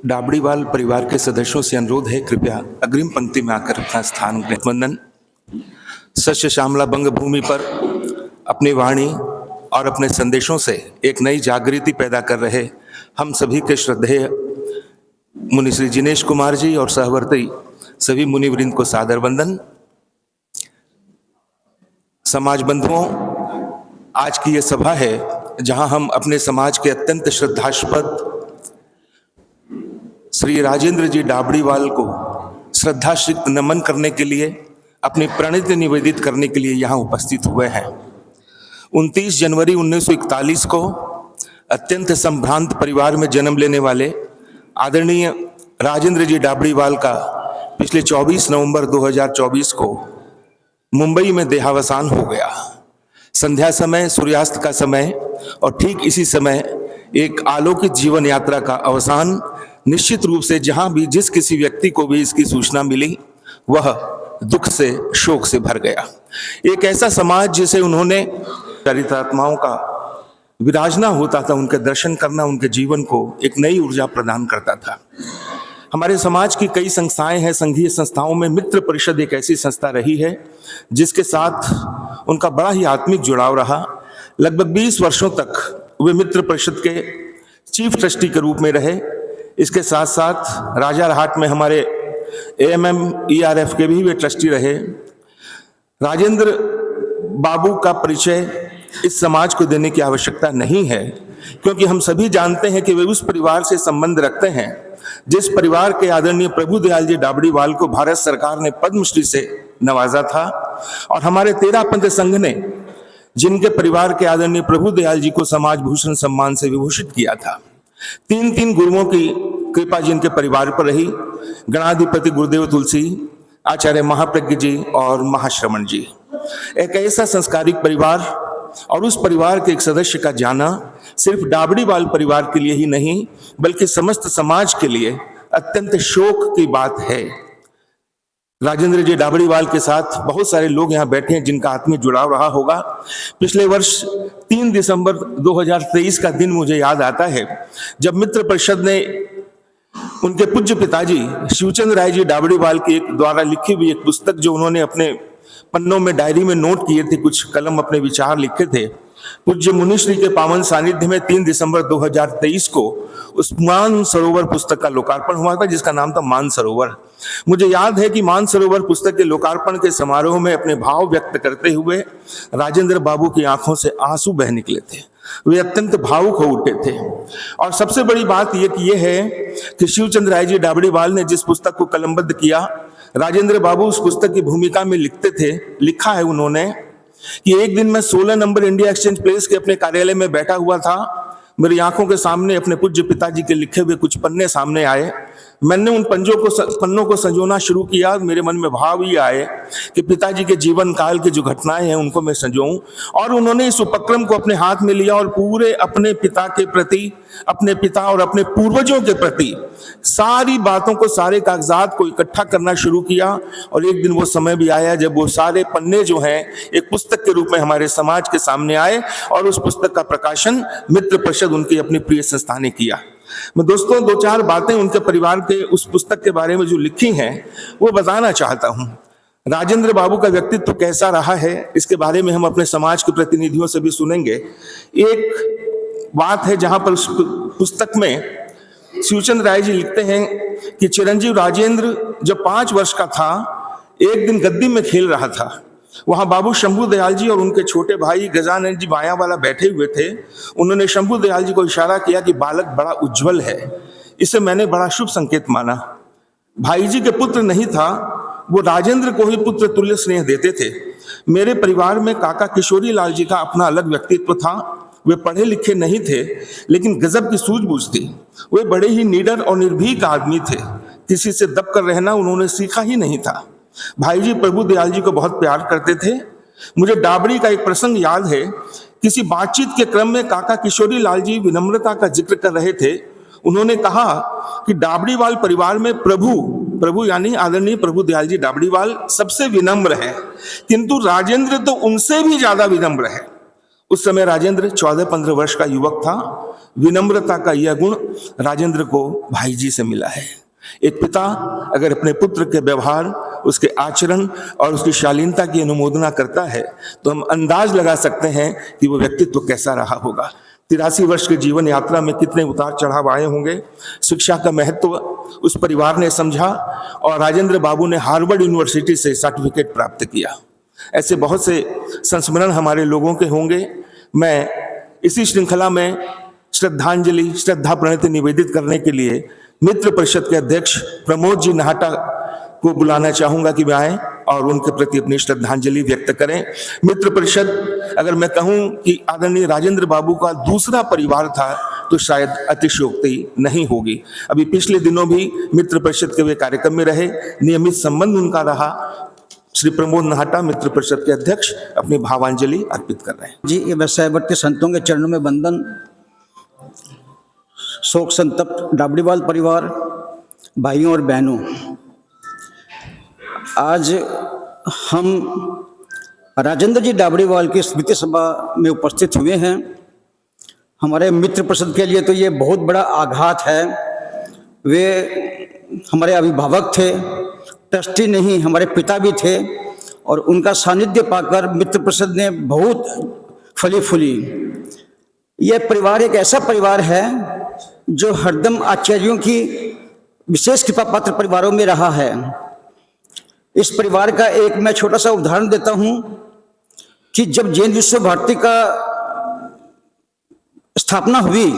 डाबड़ीवाल परिवार के सदस्यों से अनुरोध है, कृपया अग्रिम पंक्ति में आकर अपना स्थान ग्रहण। वंदन। सस्य श्यामला बंग भूमि पर अपनी वाणी और अपने संदेशों से एक नई जागृति पैदा कर रहे हम सभी के श्रद्धेय मुनि श्री जिनेश कुमार जी और सहवर्ती सभी मुनिवृंद को सादर वंदन। समाज बंधुओं, आज की यह सभा है जहां हम अपने समाज के अत्यंत श्रद्धास्पद श्री राजेंद्र जी डाबड़ीवाल को श्रद्धासिक्त नमन करने के लिए, अपनी प्रणति निवेदित करने के लिए यहाँ उपस्थित हुए हैं। 29 जनवरी 1941 को अत्यंत संभ्रांत परिवार में जन्म लेने वाले आदरणीय राजेंद्र जी डाबड़ीवाल का पिछले 24 नवंबर 2024 को मुंबई में देहावसान हो गया। संध्या समय, सूर्यास्त का समय और ठीक इसी समय एक आलोकित जीवन यात्रा का अवसान निश्चित रूप से जहां भी जिस किसी व्यक्ति को भी इसकी सूचना मिली वह दुख से, शोक से भर गया। एक ऐसा समाज जिसे उन्होंने चरितात्माओं का विराजना होता था, उनके दर्शन करना उनके जीवन को एक नई ऊर्जा प्रदान करता था। हमारे समाज की कई संस्थाएं हैं, संघीय संस्थाओं में मित्र परिषद एक ऐसी संस्था रही है जिसके साथ उनका बड़ा ही आत्मिक जुड़ाव रहा। लगभग 20 वर्षों तक वे मित्र परिषद के चीफ ट्रस्टी के रूप में रहे। इसके साथ साथ राजारहाट में हमारे AMM-ERF के भी वे ट्रस्टी रहे। राजेंद्र बाबू का परिचय इस समाज को देने की आवश्यकता नहीं है, क्योंकि हम सभी जानते हैं कि वे उस परिवार से संबंध रखते हैं जिस परिवार के आदरणीय प्रभुदयाल जी डाबड़ीवाल को भारत सरकार ने पद्मश्री से नवाजा था, और हमारे 13 पंथ संघ ने जिनके परिवार के आदरणीय प्रभुदयाल जी को समाज भूषण सम्मान से विभूषित किया था। 3 गुरुओं की कृपा जिनके परिवार पर रही, गणाधिपति गुरुदेव तुलसी, आचार्य महाप्रज्ञ जी और महाश्रमण जी। एक ऐसा संस्कारिक परिवार और उस परिवार के एक सदस्य का जाना सिर्फ डाबड़ीवाल परिवार के लिए ही नहीं बल्कि समस्त समाज के लिए अत्यंत शोक की बात है। राजेंद्र जी डाबड़ीवाल के साथ बहुत सारे लोग यहाँ बैठे हैं जिनका आत्मीय जुड़ाव रहा होगा। पिछले वर्ष 3 दिसंबर 2023 का दिन मुझे याद आता है जब मित्र परिषद ने उनके पूज्य पिताजी शिवचंद्र राय जी डाबड़ीवाल की द्वारा लिखी हुई एक पुस्तक, जो उन्होंने अपने पन्नों में डायरी में नोट किए थे, कुछ कलम अपने विचार लिखे थे, पूज्य मुनिश्री के पावन सानिध्य में 3 दिसंबर 2023 को उस मान सरोवर पुस्तक का लोकार्पण हुआ था, जिसका नाम था मान सरोवर। मुझे याद है कि मान सरोवर पुस्तक के लोकार्पण के समारोह में अपने भाव व्यक्त करते हुए राजेंद्र बाबू की आंखों से आंसू बह निकले थे। वे अत्यंत भावुक हो उठे थे। और सबसे बड़ी बात यह है कि शिवचंद्र राय जी डाबड़ीवाल ने जिस पुस्तक को कलमबद्ध किया, राजेंद्र बाबू उस पुस्तक की भूमिका में लिखते थे। लिखा है उन्होंने कि एक दिन मैं 16 नंबर इंडिया एक्सचेंज प्लेस के अपने कार्यालय में बैठा हुआ था। मेरी आंखों के सामने अपने पूज्य पिताजी के लिखे हुए कुछ पन्ने सामने आए। मैंने उन पन्नों को संजोना शुरू किया। मेरे मन में भाव ये आए कि पिताजी के जीवन काल की जो घटनाएं हैं उनको मैं संजोऊं। और उन्होंने इस उपक्रम को अपने हाथ में लिया और पूरे अपने पिता के प्रति, अपने पिता और अपने पूर्वजों के प्रति सारी बातों को, सारे कागजात को इकट्ठा करना शुरू किया। और एक दिन वो समय भी आया जब वो सारे पन्ने जो हैं एक पुस्तक के रूप में हमारे समाज के सामने आए, और उस पुस्तक का प्रकाशन मित्र परिषद उनकी अपनी प्रिय संस्था ने किया। मैं दोस्तों 2-4 बातें उनके परिवार के उस पुस्तक के बारे में जो लिखी हैं वो बताना चाहता हूं। राजेंद्र बाबू का व्यक्तित्व कैसा रहा है इसके बारे में हम अपने समाज के प्रतिनिधियों से भी सुनेंगे। एक बात है जहां पर उस पुस्तक में शिवचंद्र राय जी लिखते हैं कि चिरंजीव राजेंद्र जब 5 वर्ष का था, एक दिन गद्दी में खेल रहा था। वहां बाबू शंभू दयाल जी और उनके छोटे भाई गजानन जी मायावाला बैठे हुए थे। उन्होंने शंभू दयाल जी को इशारा किया कि बालक बड़ा उज्जवल है। इसे मैंने बड़ा शुभ संकेत माना। भाई जी के पुत्र नहीं था, वो राजेंद्र को ही पुत्र तुल्य स्नेह देते थे। मेरे परिवार में काका किशोरी लाल जी का अपना अलग व्यक्तित्व था। वे पढ़े लिखे नहीं थे, लेकिन गजब की सूझबूझ थी। वे बड़े ही निडर और निर्भीक आदमी थे। किसी से दब कर रहना उन्होंने सीखा ही नहीं था। भाई जी प्रभुदयाल जी को बहुत प्यार करते थे। मुझे डाबड़ी का एक प्रसंग याद है। किसी बातचीत के क्रम में काका किशोरी लाल जी विनम्रता का जिक्र कर रहे थे। उन्होंने कहा कि डाबड़ीवाल परिवार में प्रभु यानी आदरणीय प्रभुदयाल जी डाबड़ीवाल सबसे विनम्र है, किंतु राजेंद्र तो उनसे भी ज्यादा विनम्र है। उस समय राजेंद्र 14-15 वर्ष का युवक था। विनम्रता का यह गुण राजेंद्र को भाई जी से मिला है। एक पिता अगर अपने पुत्र के व्यवहार, उसके आचरण और उसकी शालीनता की अनुमोदना करता है तो हम अंदाज लगा सकते हैं कि वो व्यक्तित्व कैसा रहा होगा। 83 वर्ष के जीवन यात्रा में कितने उतार चढ़ाव आए होंगे। शिक्षा का महत्व उस परिवार ने समझा और राजेंद्र बाबू ने हार्वर्ड यूनिवर्सिटी से सर्टिफिकेट प्राप्त किया। ऐसे बहुत से संस्मरण हमारे लोगों के होंगे। मैं इसी श्रृंखला में श्रद्धांजलि, श्रद्धा प्रणति निवेदित करने के लिए मित्र परिषद के अध्यक्ष प्रमोद जी नाहटा को बुलाना चाहूंगा कि वे आए और उनके प्रति अपनी श्रद्धांजलि व्यक्त करें। मित्र परिषद, अगर मैं कहूं कि आदरणीय राजेंद्र बाबू का दूसरा परिवार था तो शायद अतिशयोक्ति नहीं होगी। अभी पिछले दिनों भी मित्र परिषद के वे कार्यक्रम में रहे, नियमित संबंध उनका रहा। श्री प्रमोद नाहटा मित्र परिषद के अध्यक्ष अपनी भावांजलि अर्पित कर रहे हैं। जी, ये वैश्यवर्ती संतों के चरणों में वंदन। शोक संतप्त डाबड़ीवाल परिवार, भाइयों और बहनों, आज हम राजेंद्र जी डाबड़ीवाल की स्मृति सभा में उपस्थित हुए हैं। हमारे मित्र परिषद के लिए तो ये बहुत बड़ा आघात है। वे हमारे अभिभावक थे, ट्रस्टी नहीं, हमारे पिता भी थे और उनका सानिध्य पाकर मित्र परिषद ने बहुत फली फूली। यह परिवार एक ऐसा परिवार है जो हरदम आचार्यों की विशेष कृपा पात्र परिवारों में रहा है। इस परिवार का एक मैं छोटा सा उदाहरण देता हूं कि जब जैन विश्व भारती का स्थापना हुई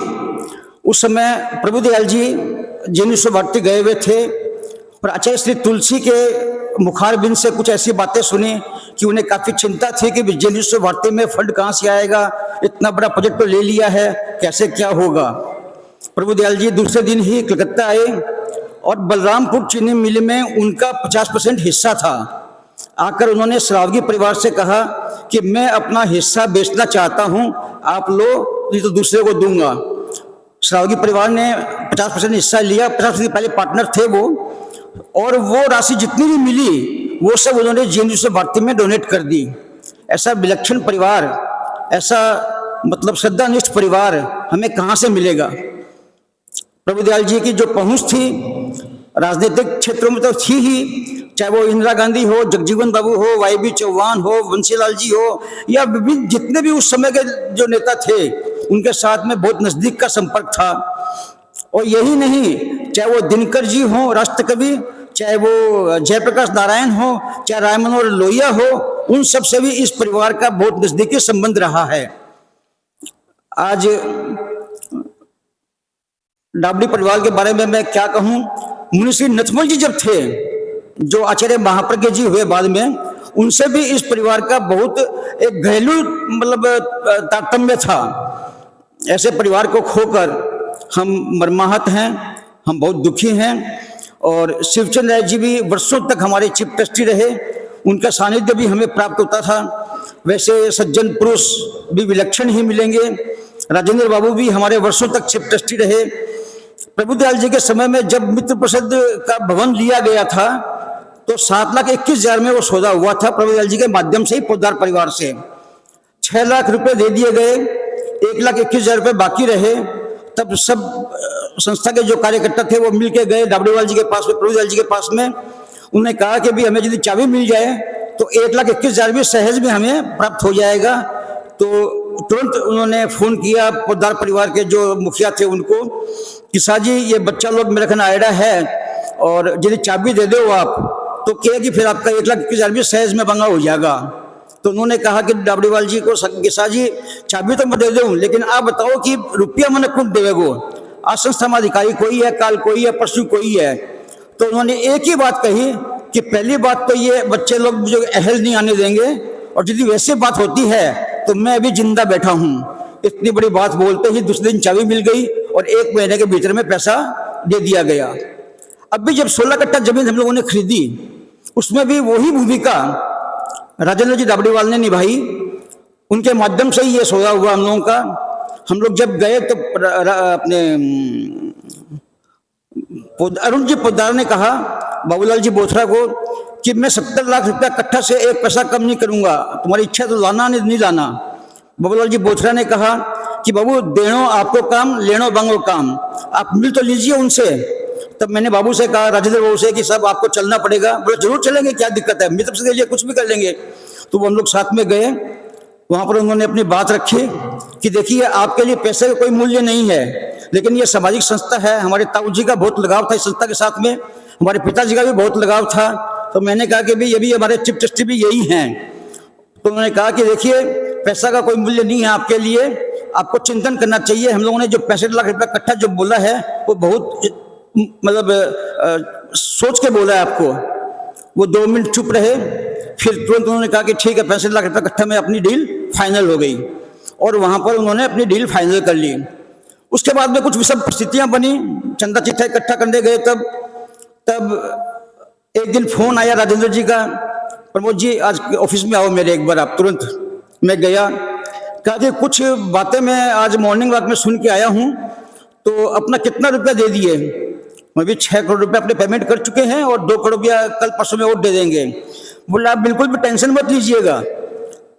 उस समय प्रभुदयाल जी जैन विश्व भारती गए हुए थे और आचार्य श्री तुलसी के मुखारबिंद से कुछ ऐसी बातें सुनी कि उन्हें काफी चिंता थी कि जैन विश्व भारती में फंड कहाँ से आएगा, इतना बड़ा प्रोजेक्ट तो ले लिया है, कैसे क्या होगा। प्रभुदयाल जी दूसरे दिन ही कलकत्ता आए और बलरामपुर चीनी मिल में उनका 50% हिस्सा था। आकर उन्होंने श्रावगी परिवार से कहा कि मैं अपना हिस्सा बेचना चाहता हूं, आप लो, नहीं तो दूसरे को दूंगा। श्रावगी परिवार ने 50% हिस्सा लिया। 50% पहले पार्टनर थे वो, और वो राशि जितनी भी मिली वो सब उन्होंने जैन विश्व भारती में डोनेट कर दी। ऐसा विलक्षण परिवार, ऐसा मतलब श्रद्धानिष्ठ परिवार हमें कहाँ से मिलेगा। प्रभुदयाल जी की जो पहुंच थी राजनीतिक क्षेत्रों में तो थी ही, चाहे वो इंदिरा गांधी हो, जगजीवन बाबू हो, वाई.बी. चौहान हो, बंसीलाल जी हो, या विभिन्न जितने भी उस समय के जो नेता थे उनके साथ में बहुत नजदीक का संपर्क था। और यही नहीं, चाहे वो दिनकर जी हो राष्ट्रकवि, चाहे वो जयप्रकाश नारायण हो, चाहे राय मनोहर लोहिया हो, उन सब से भी इस परिवार का बहुत नजदीकी संबंध रहा है। आज डाबड़ी परिवार के बारे में मैं क्या कहूं। मुनि श्री नथमल जी जब थे, जो आचार्य महाप्रज्ञ जी हुए बाद में, उनसे भी इस परिवार का बहुत एक घरेलू मतलब तारतम्य था। ऐसे परिवार को खोकर हम मर्माहत हैं, हम बहुत दुखी हैं। और शिवचंद्र राय जी भी वर्षों तक हमारे चीफ ट्रस्टी रहे, उनका सानिध्य भी हमें प्राप्त होता था। वैसे सज्जन पुरुष भी विलक्षण ही मिलेंगे। राजेंद्र बाबू भी हमारे वर्षों तक चीफ ट्रस्टी रहे। प्रभुदयाल जी के समय में जब मित्र परिषद का भवन लिया गया था तो 7,21,000 में वो सौदा हुआ था। प्रभुदयाल जी के माध्यम से ही पोद्दार परिवार से 6 लाख रुपए दे दिए गए, 1,21,000 रुपए बाकी रहे। तब सब संस्था के जो कार्यकर्ता थे वो मिल के गए डाबड़ीवाल जी के पास में, प्रभुदयाल जी के पास में। उन्होंने कहा कि भी हमें यदि चाबी मिल जाए तो 1,21,000 भी सहज में हमें प्राप्त हो जाएगा। तो तुरंत उन्होंने फोन किया पोद्दार परिवार के जो मुखिया थे उनको कि साहब जी, ये बच्चा लोग मेरे खन आयडा है और यदि चाबी दे दो आप तो क्या कि फिर आपका 1,21,000 भी सहज में बंगा हो जाएगा। तो उन्होंने कहा कि डाबड़ीवाल जी को साहब जी, चाबी तो मैं दे दूं, लेकिन आप बताओ कि रुपया मैंने खुद देवेगो। आज संस्था में अधिकारी कोई है, काल कोई है, परसों कोई है। तो उन्होंने एक ही बात कही कि पहली बात तो ये बच्चे लोग जो अहल नहीं आने देंगे, और यदि वैसे बात होती है तो मैं अभी जिंदा बैठा हूं। इतनी बड़ी बात बोलते ही दूसरे दिन चाबी मिल गई और 1 महीने के भीतर में पैसा दे दिया गया। अब भी जब 16 कट्टा जमीन हम लोगों ने खरीदी, उसमें भी वही भूमिका राजेंद्र जी डाबड़ीवाल ने निभाई। उनके माध्यम से ही ये सौदा हुआ हम लोगों का। हम लोग जब गए तो अपने अरुण जी पोद्दार ने कहा बाबूलाल जी बोथरा को कि मैं 70 लाख रुपया कट्ठा से 1 पैसा कम नहीं करूंगा, तुम्हारी इच्छा तो लाना नहीं लाना। बाबूलाल जी बोथरा ने कहा कि बाबू देनो आपको काम, लेनो बांगो काम, आप मिल तो लीजिए उनसे। तब मैंने बाबू से कहा, राजेंद्र बाबू से, कि साहब आपको चलना पड़ेगा। बोले जरूर चलेंगे, क्या दिक्कत है, मेरी तरफ से लिए कुछ भी कर लेंगे। तो वो हम लोग साथ में गए। वहां पर उन्होंने अपनी बात रखी कि देखिए आपके लिए पैसे का कोई मूल्य नहीं है, लेकिन ये सामाजिक संस्था है। हमारे ताऊ जी का बहुत लगाव था इस संस्था के साथ में, हमारे पिताजी का भी बहुत लगाव था। तो मैंने कहा कि भाई ये भी हमारे चीफ ट्रस्टी भी यही हैं। तो उन्होंने कहा कि देखिए पैसा का कोई मूल्य नहीं है आपके लिए, आपको चिंतन करना चाहिए। हम लोगों ने जो 65 लाख रुपया इकट्ठा जो बोला है वो बहुत मतलब सोच के बोला है आपको। वो 2 मिनट चुप रहे, फिर तुरंत उन्होंने कहा कि ठीक है 65 लाख रुपया इकट्ठा में अपनी डील फाइनल हो गई, और वहां पर उन्होंने अपनी डील फाइनल कर ली। उसके बाद में कुछ विषम परिस्थितियां बनी, चंदा चिट्ठा इकट्ठा करने गए। तब एक दिन फोन आया राजेंद्र जी का, प्रमोद जी आज ऑफिस में आओ मेरे एक बार आप। तुरंत मैं गया, कहा कि कुछ बातें मैं आज मॉर्निंग वॉक में सुन के आया हूं, तो अपना कितना रुपया दे दिए। मैं भी 6 करोड़ रुपया अपने पेमेंट कर चुके हैं और 2 करोड़ रुपया कल परसों में और दे देंगे। बोला आप बिल्कुल भी टेंशन मत लीजिएगा,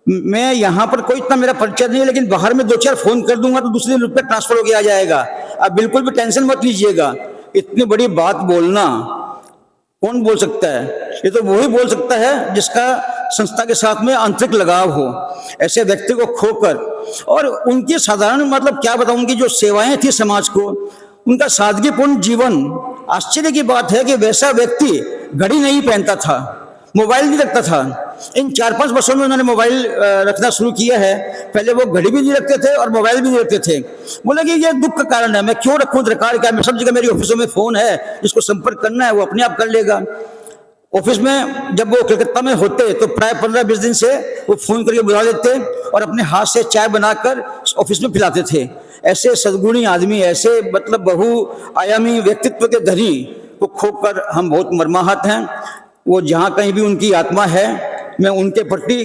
मैं यहाँ पर कोई इतना मेरा परिचय नहीं है, लेकिन बाहर में 2-4 फोन कर दूंगा तो दूसरे दिन रुपया ट्रांसफर होके आ जाएगा, आप बिल्कुल भी टेंशन मत लीजिएगा। इतनी बड़ी बात बोलना कौन बोल सकता है? ये तो वही बोल सकता है जिसका संस्था के साथ में आंतरिक लगाव हो। ऐसे व्यक्ति को खोकर, और उनकी साधारण मतलब क्या बताऊं, उनकी जो सेवाएं थी समाज को, उनका सादगीपूर्ण जीवन। आश्चर्य की बात है कि वैसा व्यक्ति घड़ी नहीं पहनता था, मोबाइल नहीं रखता था। इन 4-5 वर्षों में उन्होंने मोबाइल रखना शुरू किया है। पहले वो घड़ी भी नहीं रखते थे और मोबाइल भी नहीं रखते थे। बोले कि ये दुख का कारण है, मैं क्यों रखूं दरकार क्या, मैं सब जगह मेरी ऑफिसों में फोन है, जिसको संपर्क करना है वो अपने आप कर लेगा। ऑफिस में जब वो कलकत्ता में होते तो प्राय 15-20 दिन से वो फोन करके बुला लेते और अपने हाथ से चाय बनाकर ऑफिस में पिलाते थे। ऐसे सद्गुणी आदमी, ऐसे मतलब बहुआयामी व्यक्तित्व के धनी को खोकर हम बहुत मर्माहत हैं। वो जहाँ कहीं भी उनकी आत्मा है, मैं उनके प्रति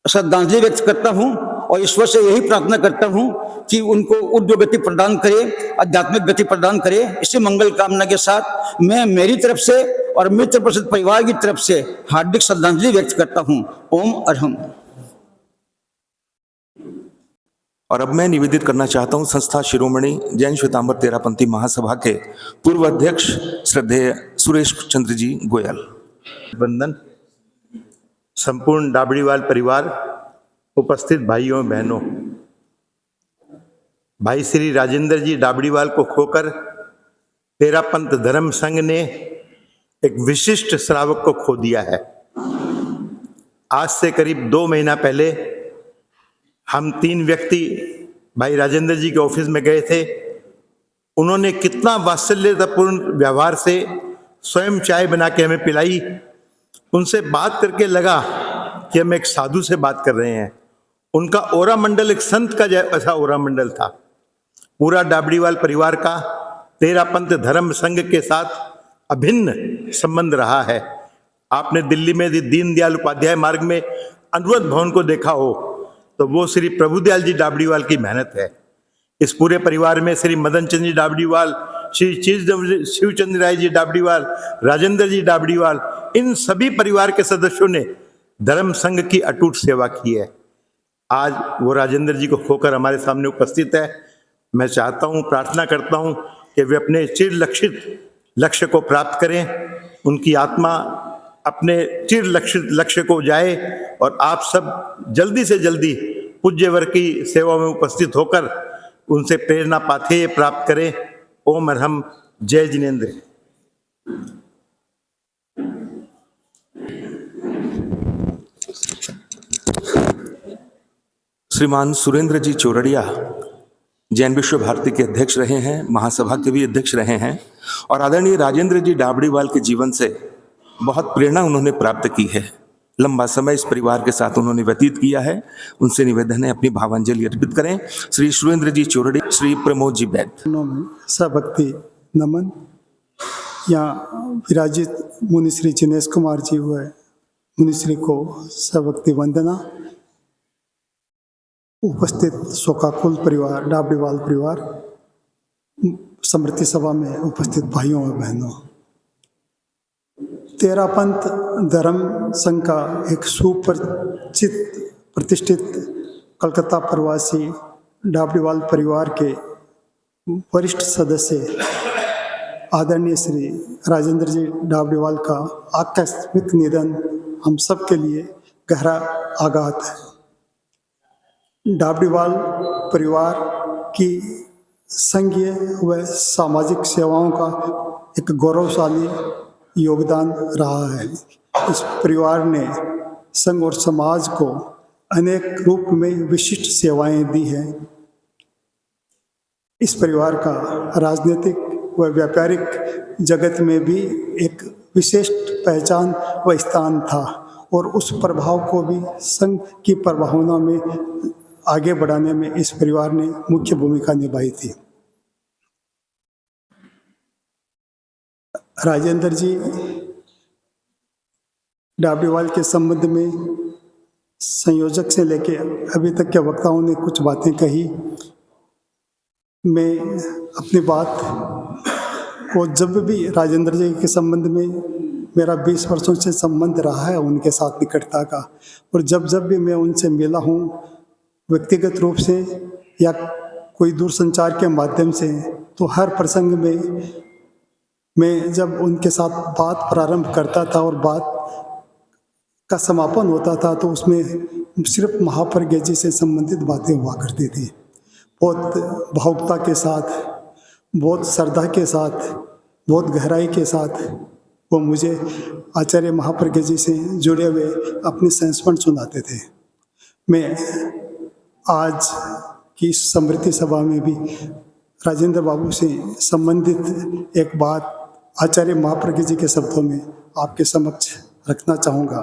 श्रद्धांजलि व्यक्त करता हूँ और ईश्वर से यही प्रार्थना करता हूँ कि उनको ऊर्ध्व गति प्रदान करे, आध्यात्मिक गति प्रदान करे। इसी मंगल कामना के साथ मैं मेरी तरफ से और मित्र परिषद परिवार की तरफ से हार्दिक श्रद्धांजलि व्यक्त करता हूँ। ओम अरहम। और अब मैं निवेदित करना चाहता हूं संस्था शिरोमणि जैन श्वेतांबर तेरापंथी महासभा के पूर्व अध्यक्ष श्रद्धेय सुरेश चंद्र जी गोयल। वंदन। संपूर्ण डाबड़ीवाल परिवार, उपस्थित भाइयों बहनों, भाई श्री राजेंद्र जी डाबड़ीवाल को खोकर तेरापंथ धर्म संघ ने एक विशिष्ट श्रावक को खो दिया है। आज से करीब 2 महीना पहले हम 3 व्यक्ति भाई राजेंद्र जी के ऑफिस में गए थे। उन्होंने कितना वात्सल्यतापूर्ण व्यवहार से स्वयं चाय बना के हमें पिलाई। उनसे बात करके लगा कि हम एक साधु से बात कर रहे हैं। उनका ओरा मंडल एक संत का जैसा ओरा मंडल था। पूरा डाबड़ीवाल परिवार का तेरापंथ धर्म संघ के साथ अभिन्न संबंध रहा है। आपने दिल्ली में दीनदयाल उपाध्याय मार्ग में अनुरोध भवन को देखा हो तो वो श्री प्रभुदयाल जी डाबड़ीवाल की मेहनत है। इस पूरे परिवार में श्री मदन चंद्र जी डाबड़ीवाल, श्री शिवचंद्र राय जी डाबड़ीवाल, राजेंद्र जी डाबड़ीवाल, इन सभी परिवार के सदस्यों ने धर्म संघ की अटूट सेवा की है। आज वो राजेंद्र जी को खोकर हमारे सामने उपस्थित है। मैं चाहता हूँ, प्रार्थना करता हूँ कि वे अपने चिर लक्षित लक्ष्य को प्राप्त करें, उनकी आत्मा अपने चिर लक्षित लक्ष्य को जाए और आप सब जल्दी से जल्दी पूज्यवर की सेवा में उपस्थित होकर उनसे प्रेरणा पाथेय प्राप्त करें। ओम अरहम। जय जिनेन्द्र। श्रीमान सुरेंद्र जी चौरड़िया जैन विश्व भारती के अध्यक्ष रहे हैं, महासभा के भी अध्यक्ष रहे हैं और आदरणीय राजेंद्र जी डाबड़ीवाल के जीवन से बहुत प्रेरणा उन्होंने प्राप्त की है। लंबा समय इस परिवार के साथ उन्होंने व्यतीत किया है। उनसे निवेदन है अपनी भावांजलि अर्पित करें। श्री सुरेंद्र जी चौरड़िया, श्री प्रमोद जी बैद। सभक्ति नमन। यहाँ विराजित मुनिश्री जिनेश कुमार जी हुए, मुनिश्री को सभक्ति वंदना। उपस्थित शोकाकुल परिवार, डाबड़ीवाल परिवार, स्मृति सभा में उपस्थित भाइयों और बहनों, तेरापंथ धर्म संघ का एक सुपरिचित प्रतिष्ठित कलकत्ता प्रवासी डाबडीवाल परिवार के वरिष्ठ सदस्य आदरणीय श्री राजेंद्र जी डाबडीवाल का आकस्मिक निधन हम सब के लिए गहरा आघात है। डाबडीवाल परिवार की संघीय व सामाजिक सेवाओं का एक गौरवशाली योगदान रहा है। इस परिवार ने संघ और समाज को अनेक रूप में विशिष्ट सेवाएं दी हैं। इस परिवार का राजनीतिक व व्यापारिक जगत में भी एक विशिष्ट पहचान व स्थान था और उस प्रभाव को भी संघ की प्रभावना में आगे बढ़ाने में इस परिवार ने मुख्य भूमिका निभाई थी। राजेंद्र जी डाबडीवाल के संबंध में संयोजक से लेके अभी तक के वक्ताओं ने कुछ बातें कही। मैं अपनी बात को जब भी राजेंद्र जी के संबंध में मेरा 20 वर्षों से संबंध रहा है उनके साथ निकटता का, और जब भी मैं उनसे मिला हूँ व्यक्तिगत रूप से या कोई दूरसंचार के माध्यम से, तो हर प्रसंग में मैं जब उनके साथ बात प्रारंभ करता था और बात का समापन होता था तो उसमें सिर्फ महाप्रज्ञ जी से संबंधित बातें हुआ करती थी। बहुत भावुकता के साथ, बहुत श्रद्धा के साथ, बहुत गहराई के साथ वो मुझे आचार्य महाप्रज्ञ जी से जुड़े हुए अपने संस्मरण सुनाते थे। मैं आज की इस स्मृति सभा में भी राजेंद्र बाबू से संबंधित एक बात आचार्य महाप्रज्ञ जी के शब्दों में आपके समक्ष रखना चाहूँगा।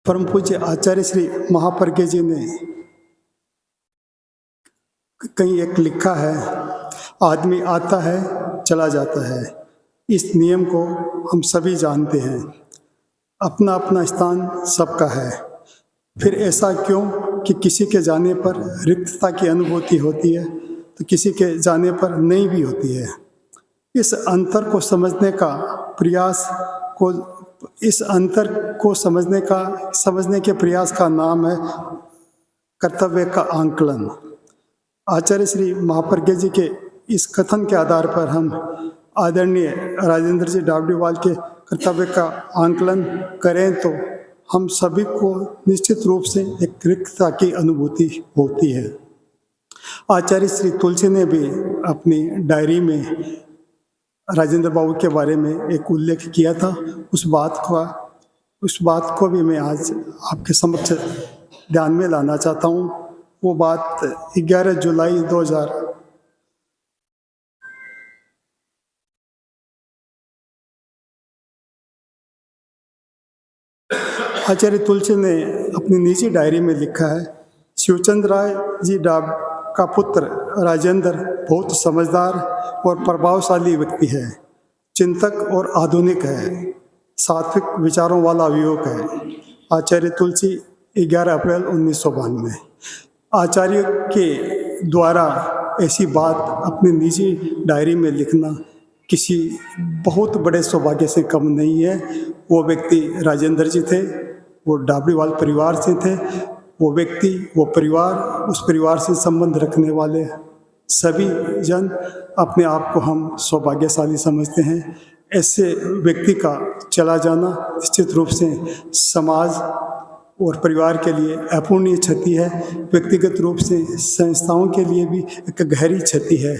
परम पूज्य आचार्य श्री महाप्रज्ञ जी ने कहीं एक लिखा है, आदमी आता है चला जाता है। इस नियम को हम सभी जानते हैं। अपना अपना स्थान सबका है। फिर ऐसा क्यों कि किसी के जाने पर रिक्तता की अनुभूति होती है तो किसी के जाने पर नहीं भी होती है। इस अंतर को समझने का प्रयास को इस अंतर को समझने के प्रयास का नाम है कर्तव्य का आंकलन। आचार्य श्री महाप्रज्ञ जी के इस कथन के आधार पर हम आदरणीय राजेंद्र जी डाबडीवाल के कर्तव्य का आंकलन करें तो हम सभी को निश्चित रूप से एक रिक्तता की अनुभूति होती है। आचार्य श्री तुलसी ने भी अपनी डायरी में राजेंद्र बाबू के बारे में एक उल्लेख किया था। उस बात को भी मैं आज आपके समक्ष ध्यान में लाना चाहता हूँ। वो बात 11 जुलाई 2000 आचार्य तुलसी ने अपनी निजी डायरी में लिखा है, शिवचंद्र राय जी डाब का पुत्र राजेंद्र बहुत समझदार और प्रभावशाली व्यक्ति है, चिंतक और आधुनिक है, सात्विक विचारों वाला युवक है। आचार्य तुलसी 11 अप्रैल 1992। आचार्य के द्वारा ऐसी बात अपनी निजी डायरी में लिखना किसी बहुत बड़े सौभाग्य से कम नहीं है। वो व्यक्ति राजेंद्र जी थे, वो डाबडीवाल परिवार से थे। वो व्यक्ति, वो परिवार, उस परिवार से संबंध रखने वाले सभी जन अपने आप को हम सौभाग्यशाली समझते हैं। ऐसे व्यक्ति का चला जाना निश्चित रूप से समाज और परिवार के लिए अपूर्णीय क्षति है। व्यक्तिगत रूप से संस्थाओं के लिए भी एक गहरी क्षति है।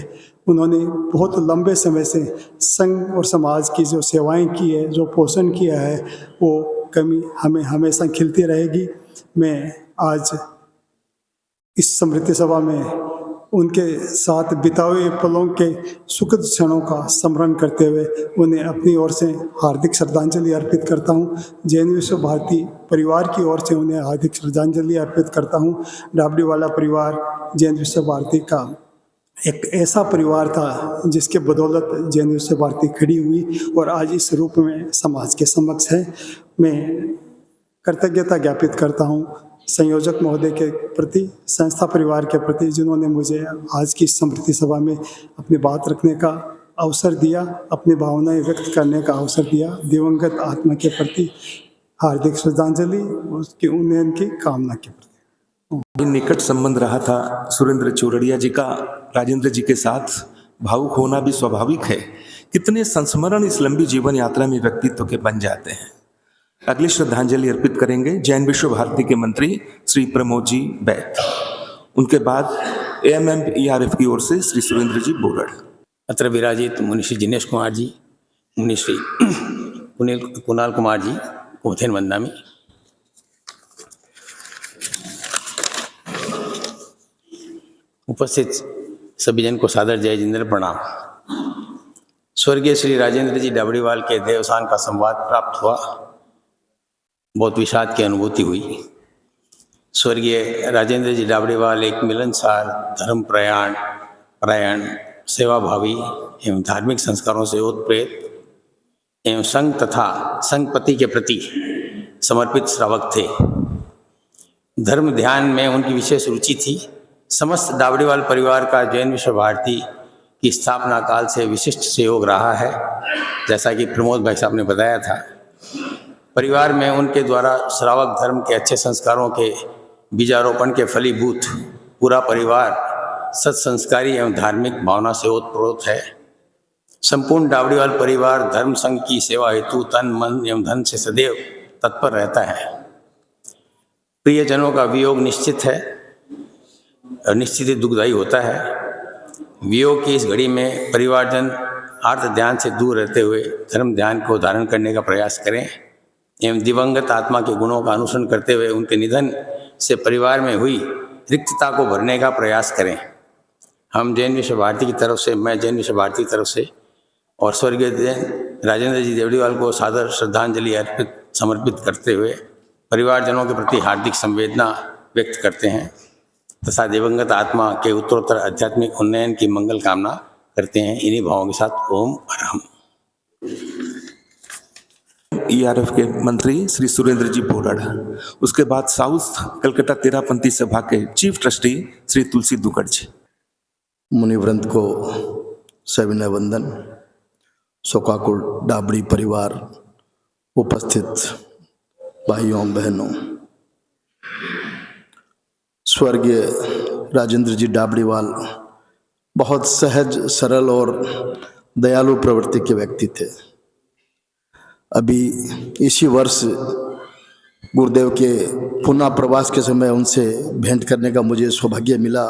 उन्होंने बहुत लंबे समय से संघ और समाज की जो सेवाएं की है, जो पोषण किया है, वो कमी हमें हमेशा खिलती रहेगी। मैं आज इस स्मृति सभा में उनके साथ बिताए हुए पलों के सुखद क्षणों का स्मरण करते हुए उन्हें अपनी ओर से हार्दिक श्रद्धांजलि अर्पित करता हूँ। जैन विश्व भारती परिवार की ओर से उन्हें हार्दिक श्रद्धांजलि अर्पित करता हूँ। डाबडीवाला परिवार जैन विश्व भारती का एक ऐसा परिवार था जिसके बदौलत जैन विश्व भारती खड़ी हुई और आज इस रूप में समाज के समक्ष है। मैं कृतज्ञता ज्ञापित करता हूँ संयोजक महोदय के प्रति, संस्था परिवार के प्रति, जिन्होंने मुझे आज की स्मृति सभा में अपनी बात रखने का अवसर दिया, अपनी भावनाएं व्यक्त करने का अवसर दिया। दिवंगत आत्मा के प्रति हार्दिक श्रद्धांजलि, उसकी उन्नयन की कामना के प्रति। निकट संबंध रहा था सुरेंद्र चौरड़िया जी का राजेंद्र जी के साथ। भावुक होना भी स्वाभाविक है। कितने संस्मरण इस लंबी जीवन यात्रा में व्यक्तित्व के बन जाते हैं। अगली श्रद्धांजलि अर्पित करेंगे जैन विश्व भारती के मंत्री श्री प्रमोद जी बैत। उनके बाद AMMERF की ओर से श्री सुरेंद्र जी बोरड़। अत्र विराजित मुनिश्री जिनेश कुमार जी, मुनिश्री कुणाल कुमार जी को उथेन वंदनामि। उपस्थित सभी जन को सादर जय जिंद्र प्रणाम। स्वर्गीय श्री राजेंद्र जी डाबड़ीवाल के देवसान का संवाद प्राप्त हुआ, बहुत विषाद की अनुभूति हुई। स्वर्गीय राजेंद्र जी डाबड़ीवाल एक मिलनसार, धर्म परायण, सेवाभावी एवं धार्मिक संस्कारों से ओतप्रेत एवं संघ तथा संघपति के प्रति समर्पित श्रावक थे। धर्म ध्यान में उनकी विशेष रुचि थी। समस्त डाबड़ीवाल परिवार का जैन विश्व भारती की स्थापना काल से विशिष्ट सहयोग रहा है। जैसा कि प्रमोद भाई साहब ने बताया था, परिवार में उनके द्वारा श्रावक धर्म के अच्छे संस्कारों के बीजारोपण के फलीभूत पूरा परिवार सत्संस्कारी एवं धार्मिक भावना से ओतप्रोत है। संपूर्ण डाबड़ीवाल परिवार धर्म संघ की सेवा हेतु तन मन एवं धन से सदैव तत्पर रहता है। प्रियजनों का वियोग निश्चित है और निश्चित ही दुखदायी होता है। वियोग की इस घड़ी में परिवारजन आर्त ध्यान से दूर रहते हुए धर्म ध्यान को धारण करने का प्रयास करें एवं दिवंगत आत्मा के गुणों का अनुसरण करते हुए उनके निधन से परिवार में हुई रिक्तता को भरने का प्रयास करें। हम जैन विश्व भारती की तरफ से, मैं जैन विश्व भारती की तरफ से और स्वर्गीय जैन राजेंद्र जी डाबड़ीवाल को सादर श्रद्धांजलि समर्पित करते हुए परिवारजनों के प्रति हार्दिक संवेदना व्यक्त करते हैं तथा दिवंगत आत्मा के उत्तरोत्तर आध्यात्मिक उन्नयन की मंगल कामना करते हैं। इन्हीं भावों के साथ ओम अरहम। ERF के मंत्री श्री सुरेंद्र जी बोरड़। उसके बाद साउथ कलकत्ता तेरापंथी सभा के चीफ ट्रस्टी श्री तुलसी दुगड़ जी। मुनिवृंद को सविनय वंदन। शोकाकुल डाबड़ी परिवार, उपस्थित भाइयों बहनों, स्वर्गीय राजेंद्र जी डाबड़ीवाल बहुत सहज, सरल और दयालु प्रवृत्ति के व्यक्ति थे। अभी इसी वर्ष गुरुदेव के पुनः प्रवास के समय उनसे भेंट करने का मुझे सौभाग्य मिला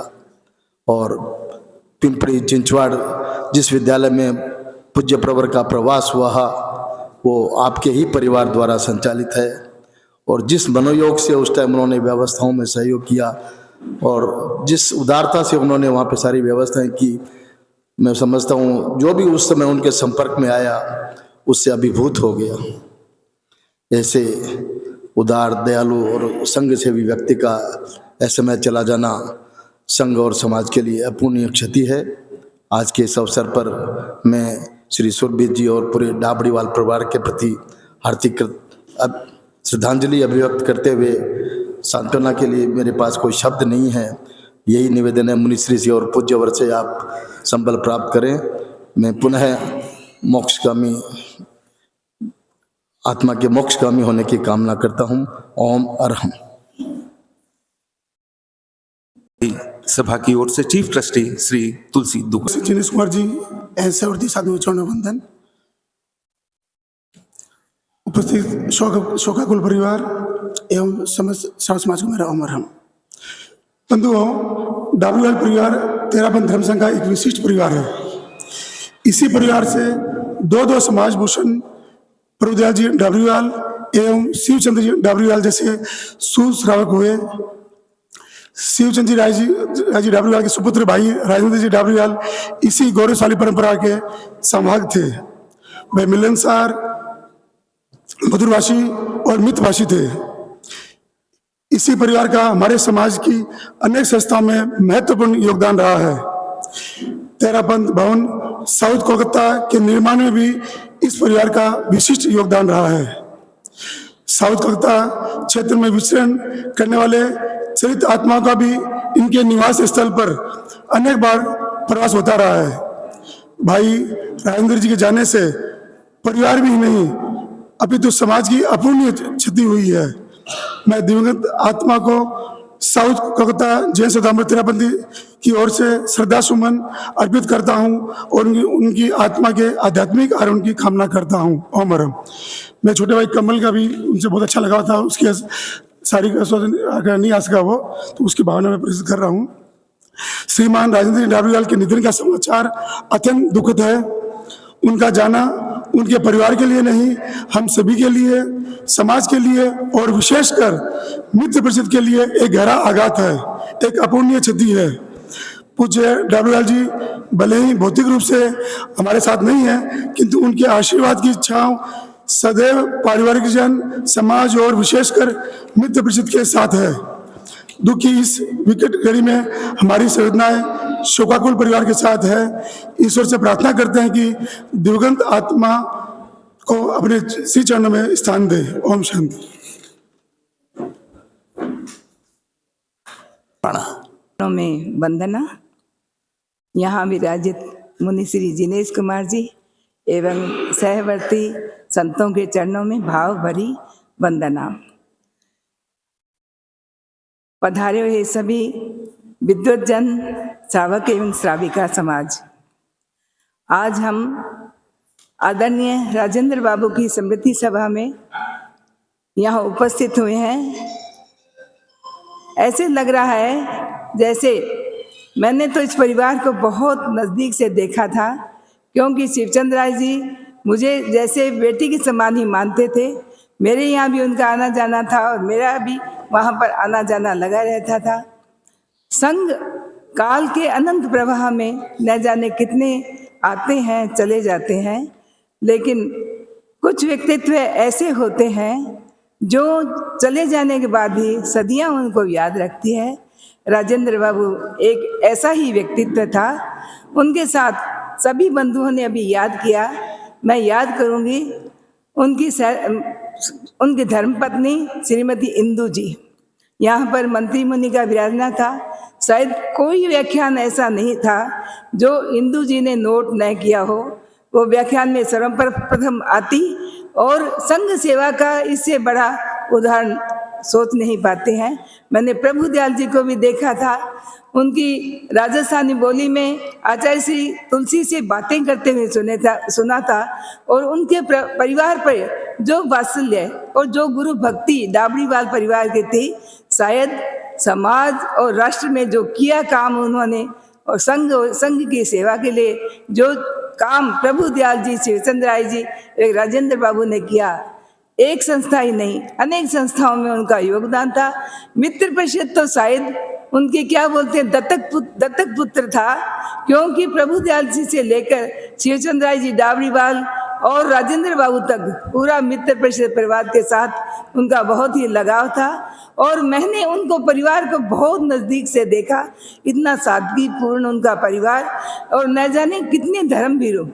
और पिंपरी चिंचवाड़ जिस विद्यालय में पूज्य प्रवर का प्रवास हुआ वो आपके ही परिवार द्वारा संचालित है और जिस मनोयोग से उस टाइम उन्होंने व्यवस्थाओं में सहयोग किया और जिस उदारता से उन्होंने वहाँ पे सारी व्यवस्थाएं की, मैं समझता हूँ जो भी उस समय उनके संपर्क में आया उससे अभिभूत हो गया। ऐसे उदार, दयालु और संघ सेवी व्यक्ति का ऐसे में चला जाना संघ और समाज के लिए अपूर्णीय क्षति है। आज के इस अवसर पर मैं श्री सुरभीर जी और पूरे डाबड़ीवाल परिवार के प्रति हार्दिक श्रद्धांजलि अभिव्यक्त करते हुए सांत्वना के लिए मेरे पास कोई शब्द नहीं है। यही निवेदन है मुनिश्री जी और पूज्य वर से आप संबल प्राप्त करें। मैं पुनः मोक्षगामी आत्मा के मोक्षगामी होने की कामना करता हूँ। ओम अरहम। सभा की ओर से चीफ ट्रस्टी श्री तुलसी दुगड़। जिनेश कुमार जी ऐसे साधु चरण वंदन। उपस्थित शोकाकुल परिवार एवं समस्त सर्व समाज को मेरा ओम अरहम। बंधुओं, डाबड़ीवाल परिवार तेरापंथ धर्म संघ का एक विशिष्ट परिवार है। इसी परिवार से दो समाज भूषण प्रभुदयाल जी डाबड़ीवाल एवं शिवचंद्र जी डाबड़ीवाल जैसे सुश्रावक हुए। शिवचंद्र जी राय जी डाबड़ीवाल के सुपुत्र भाई राजेंद्र जी डाबड़ीवाल इसी गौरवशाली परंपरा के संभाग थे। वे मिलनसार, मधुरभाषी और मितभाषी थे। इसी परिवार का हमारे समाज की अनेक संस्थाओं में महत्वपूर्ण योगदान रहा है। तेरापंथ भवन साउथ कोलकाता के निर्माण में भी इस परिवार का विशिष्ट योगदान रहा है। साउथ कोलकाता क्षेत्र में विचरण करने वाले चरित आत्माओं का भी इनके निवास स्थल पर अनेक बार प्रवास होता रहा है। भाई राजेंद्र जी के जाने से परिवार भी नहीं अपितु समाज की अपूर्णीय क्षति हुई है। मैं दिवंगत आत्मा को साउथ कोलकाता जैन सदामृत तेरापंथी की ओर से श्रद्धा सुमन अर्पित करता हूं और उनकी आत्मा के आध्यात्मिक और उनकी कामना करता हूं। ओम हरम। मैं छोटे भाई कमल का भी उनसे बहुत अच्छा लगा था, उसकी सारी अगर नहीं आ सका वो, तो उसकी भावना में प्रस्तुत कर रहा हूं। श्रीमान राजेंद्र जी डाबरीवाल के निधन का समाचार अत्यंत दुखद है। उनका जाना उनके परिवार के लिए नहीं, हम सभी के लिए, समाज के लिए और विशेषकर मित्र परिषद के लिए एक गहरा आघात है, एक अपूर्णीय क्षति है। पूज्य डाबरीवाल जी भले ही भौतिक रूप से हमारे साथ नहीं है, किंतु उनके आशीर्वाद की इच्छाओं सदैव पारिवारिक जन, समाज और विशेषकर मित्र परिषद के साथ है। दुख की इस विकट घड़ी में हमारी संवेदनाएं शोकाकुल परिवार के साथ है। ईश्वर से प्रार्थना करते हैं कि दिवंगत आत्मा को अपने श्री चरणों में स्थान दे। ओम शांति। में वंदना। यहाँ विराजित मुनि श्री जिनेश कुमार जी एवं सहवर्ती संतों के चरणों में भाव भरी वंदना। पधारे हुए सभी विद्वत जन, श्रावक एवं श्राविका समाज, आज हम आदरणीय राजेंद्र बाबू की स्मृति सभा में यहाँ उपस्थित हुए हैं। ऐसे लग रहा है जैसे मैंने तो इस परिवार को बहुत नज़दीक से देखा था, क्योंकि शिवचंद्र राय जी मुझे जैसे बेटी के समान ही मानते थे। मेरे यहाँ भी उनका आना जाना था और मेरा भी वहाँ पर आना जाना लगा रहता था। संग काल के अनंत प्रवाह में न जाने कितने आते हैं चले जाते हैं, लेकिन कुछ व्यक्तित्व ऐसे होते हैं जो चले जाने के बाद भी सदियां उनको याद रखती है। राजेंद्र बाबू एक ऐसा ही व्यक्तित्व था। उनके साथ सभी बंधुओं ने अभी याद किया, मैं याद करूंगी उनकी धर्मपत्नी श्रीमती इंदू जी। यहाँ पर मंत्री मुनि का विराजना था। शायद कोई व्याख्यान ऐसा नहीं था जो इंदू जी ने नोट न किया हो। वो व्याख्यान में सर्वप्रथम आती और संघ सेवा का इससे बड़ा उदाहरण सोच नहीं पाते हैं। मैंने प्रभुदयाल जी को भी देखा था, उनकी राजस्थानी बोली में आचार्य श्री तुलसी से बातें करते हुए सुना था और उनके परिवार पर जो वात्सल्य और जो गुरु भक्ति डाबरीवाल परिवार के थी, शायद समाज और राष्ट्र में जो किया काम उन्होंने और संघ की सेवा के लिए जो काम प्रभुदयाल जी, शिवचंद्र राय जी, राजेंद्र बाबू ने किया, एक संस्था ही नहीं अनेक संस्थाओं में उनका योगदान था। मित्र परिषद तो शायद उनके क्या बोलते हैं दत्तक पुत्र था, क्योंकि प्रभुदयाल जी से लेकर शिवचंद्र राय जी डाबरीवाल और राजेंद्र बाबू तक पूरा मित्र परिषद परिवार के साथ उनका बहुत ही लगाव था। और मैंने उनको परिवार को बहुत नज़दीक से देखा, इतना सादगीपूर्ण उनका परिवार और न जाने कितने धर्मवीरों।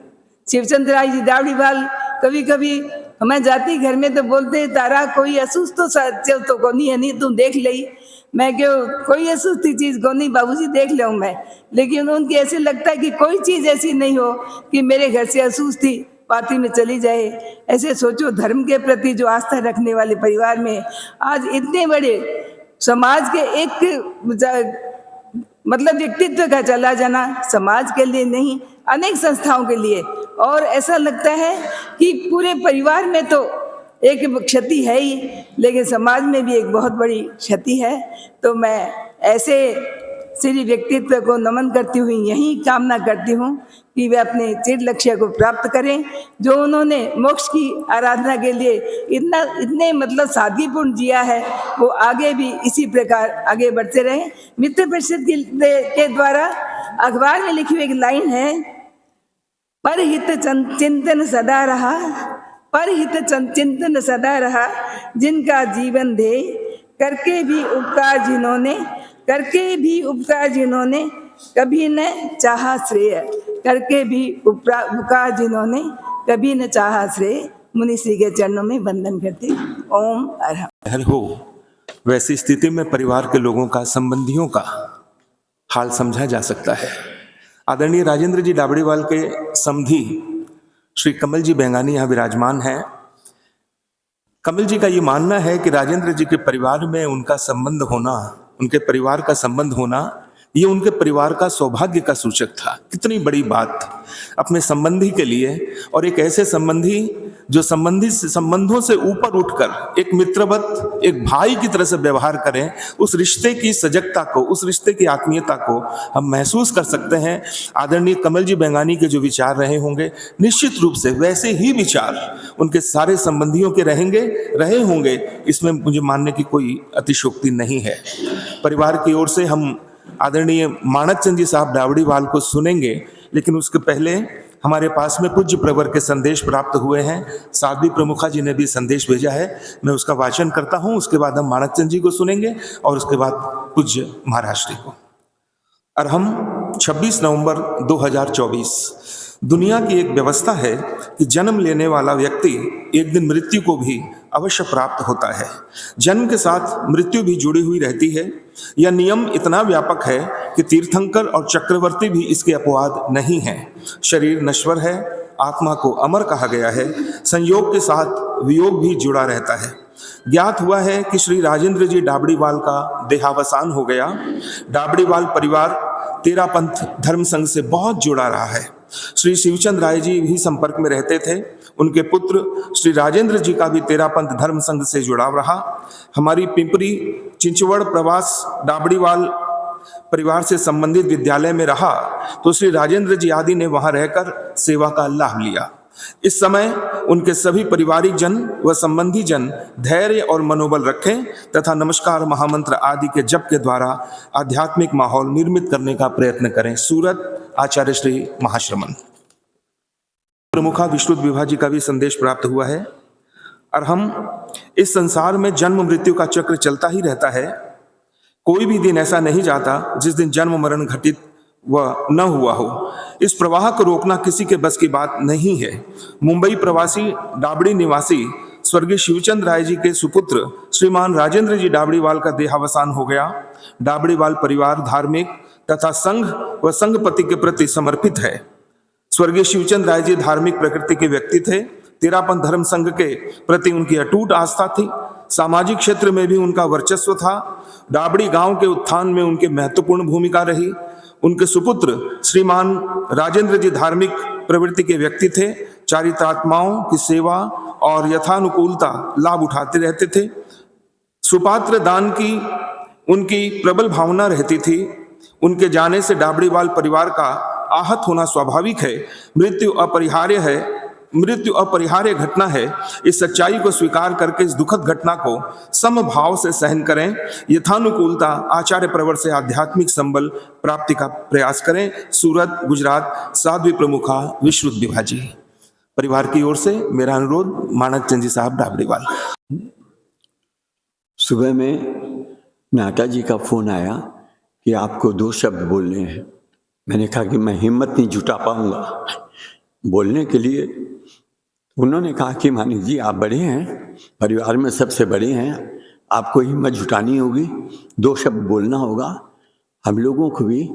शिवचंद्र राय जी डाबरीवाल कभी कभी मैं जाती घर में तो बोलते, तारा कोई असुस तो कोनी है नहीं, तुम देख ली। मैं क्यों कोई असुस्ती चीज़ को नहीं बाबूजी देख लूँ मैं, लेकिन उनके ऐसे लगता है कि कोई चीज़ ऐसी नहीं हो कि मेरे घर से असुस्ती पार्टी में चली जाए। ऐसे सोचो, धर्म के प्रति जो आस्था रखने वाले परिवार में आज इतने बड़े समाज के एक मतलब व्यक्तित्व का चला जाना, समाज के लिए नहीं अनेक संस्थाओं के लिए, और ऐसा लगता है कि पूरे परिवार में तो एक क्षति है ही, लेकिन समाज में भी एक बहुत बड़ी क्षति है। तो मैं ऐसे श्री व्यक्तित्व को नमन करती हुई यही कामना करती हूँ कि वे अपने चिर लक्ष्य को प्राप्त करें, जो उन्होंने मोक्ष की आराधना के लिए इतने मतलब सादगीपूर्ण जिया है, वो आगे भी इसी प्रकार आगे बढ़ते रहें। मित्र परिषद के द्वारा अखबार में लिखी हुई एक लाइन है, परहित चिंतन सदा रहा, परहित चिंतन सदा रहा, जिनका जीवन ध्येय करके भी उपकार जिन्होंने कभी न चाहा श्रेय, करके भी उपकार जिन्होंने कभी न चाहा श्रेय। मुनि श्री के चरणों में वंदन करती। ओम अरहम। हो वैसी स्थिति में परिवार के लोगों का, संबंधियों का हाल समझा जा सकता है। आदरणीय राजेंद्र जी डाबरीवाल के समधी श्री कमल जी बेंगानी यहाँ विराजमान हैं। कमल जी का ये मानना है कि राजेंद्र जी के परिवार में उनका संबंध होना उनके परिवार का संबंध होना, ये उनके परिवार का सौभाग्य का सूचक था। कितनी बड़ी बात अपने संबंधी के लिए, और एक ऐसे संबंधी जो संबंधों से ऊपर उठकर एक मित्रवत, एक भाई की तरह से व्यवहार करें। उस रिश्ते की सजगता को, उस रिश्ते की आत्मीयता को हम महसूस कर सकते हैं। आदरणीय कमल जी बेंगानी के जो विचार रहे होंगे, निश्चित रूप से वैसे ही विचार उनके सारे संबंधियों के रहे होंगे, इसमें मुझे मानने की कोई अतिशयोक्ति नहीं है। परिवार की ओर से हम आदरणीय माणक चंद जी साहब डावड़ीवाल को सुनेंगे, लेकिन उसके पहले हमारे पास में पूज्य प्रवर के संदेश प्राप्त हुए हैं। साध्वी प्रमुखा जी ने भी संदेश भेजा है, मैं उसका वाचन करता हूं। उसके बाद हम माणक चंद जी को सुनेंगे और उसके बाद पूज्य महाराज श्री को। और हम 26 नवंबर 2024, दुनिया की एक व्यवस्था है कि जन्म लेने वाला व्यक्ति एक दिन मृत्यु को भी अवश्य प्राप्त होता है। जन्म के साथ मृत्यु भी जुड़ी हुई रहती है। यह नियम इतना व्यापक है कि तीर्थंकर और चक्रवर्ती भी इसके अपवाद नहीं हैं। शरीर नश्वर है, आत्मा को अमर कहा गया है। संयोग के साथ वियोग भी जुड़ा रहता है। ज्ञात हुआ है कि श्री राजेंद्र जी डाबड़ीवाल का देहावसान हो गया। डाबड़ीवाल परिवार तेरापंथ धर्म संघ से बहुत जुड़ा रहा है। श्री शिवचंद राय जी भी संपर्क में रहते थे। उनके पुत्र श्री राजेंद्र जी का भी तेरापंथ धर्म संघ से जुड़ाव रहा। हमारी पिंपरी चिंचवड़ प्रवास डाबड़ीवाल परिवार से संबंधित विद्यालय में रहा तो श्री राजेंद्र जी आदि ने वहां रहकर सेवा का लाभ लिया। इस समय उनके सभी पारिवारिक जन व संबंधी जन धैर्य और मनोबल रखें तथा नमस्कार महामंत्र आदि के जप के द्वारा आध्यात्मिक माहौल निर्मित करने का प्रयत्न करें। सूरत, आचार्य श्री महाश्रमण। प्रमुखा विश्रुत विभा जी का भी संदेश प्राप्त हुआ है। और हम इस संसार में जन्म मृत्यु का चक्र चलता ही रहता है। कोई भी दिन ऐसा नहीं जाता जिस दिन जन्म मरण घटित वह न हुआ हो। इस प्रवाह को रोकना किसी के बस की बात नहीं है। मुंबई प्रवासी डाबड़ी निवासी स्वर्गीय शिवचंद राय जी के सुपुत्र श्रीमान राजेंद्र जी डाबड़ीवाल का देहावसान हो गया। डाबड़ीवाल परिवार धार्मिक तथा संघ व संघपति के प्रति समर्पित है। स्वर्गीय शिवचंद राय जी धार्मिक प्रकृति के व्यक्ति थे। तेरापंथ धर्म संघ के प्रति उनकी अटूट आस्था थी। सामाजिक क्षेत्र में भी उनका वर्चस्व था। डाबड़ी गांव के उत्थान में उनकी महत्वपूर्ण भूमिका रही। उनके सुपुत्र श्रीमान राजेंद्र जी धार्मिक प्रवृत्ति के व्यक्ति थे। चारित्रात्माओं की सेवा और यथानुकूलता लाभ उठाते रहते थे। सुपात्र दान की उनकी प्रबल भावना रहती थी। उनके जाने से डाबड़ीवाल परिवार का आहत होना स्वाभाविक है। मृत्यु अपरिहार्य घटना है। इस सच्चाई को स्वीकार करके इस दुखद घटना को समभाव से सहन करें। यथानुकूलता आचार्य प्रवर से आध्यात्मिक संबल प्राप्ति का प्रयास करें। सूरत, गुजरात, साध्वी प्रमुखा विश्रुत विभा जी। परिवार की ओर से मेरा अनुरोध, माणक चंद जी साहब डाबड़ीवाल। सुबह में नाटा जी का फोन आया कि आपको 2 शब्द बोलने हैं। मैंने कहा कि मैं हिम्मत नहीं जुटा पाऊंगा बोलने के लिए। उन्होंने कहा कि मानिक जी आप बड़े हैं, परिवार में सबसे बड़े हैं, आपको हिम्मत जुटानी होगी, 2 शब्द बोलना होगा, हम लोगों को भी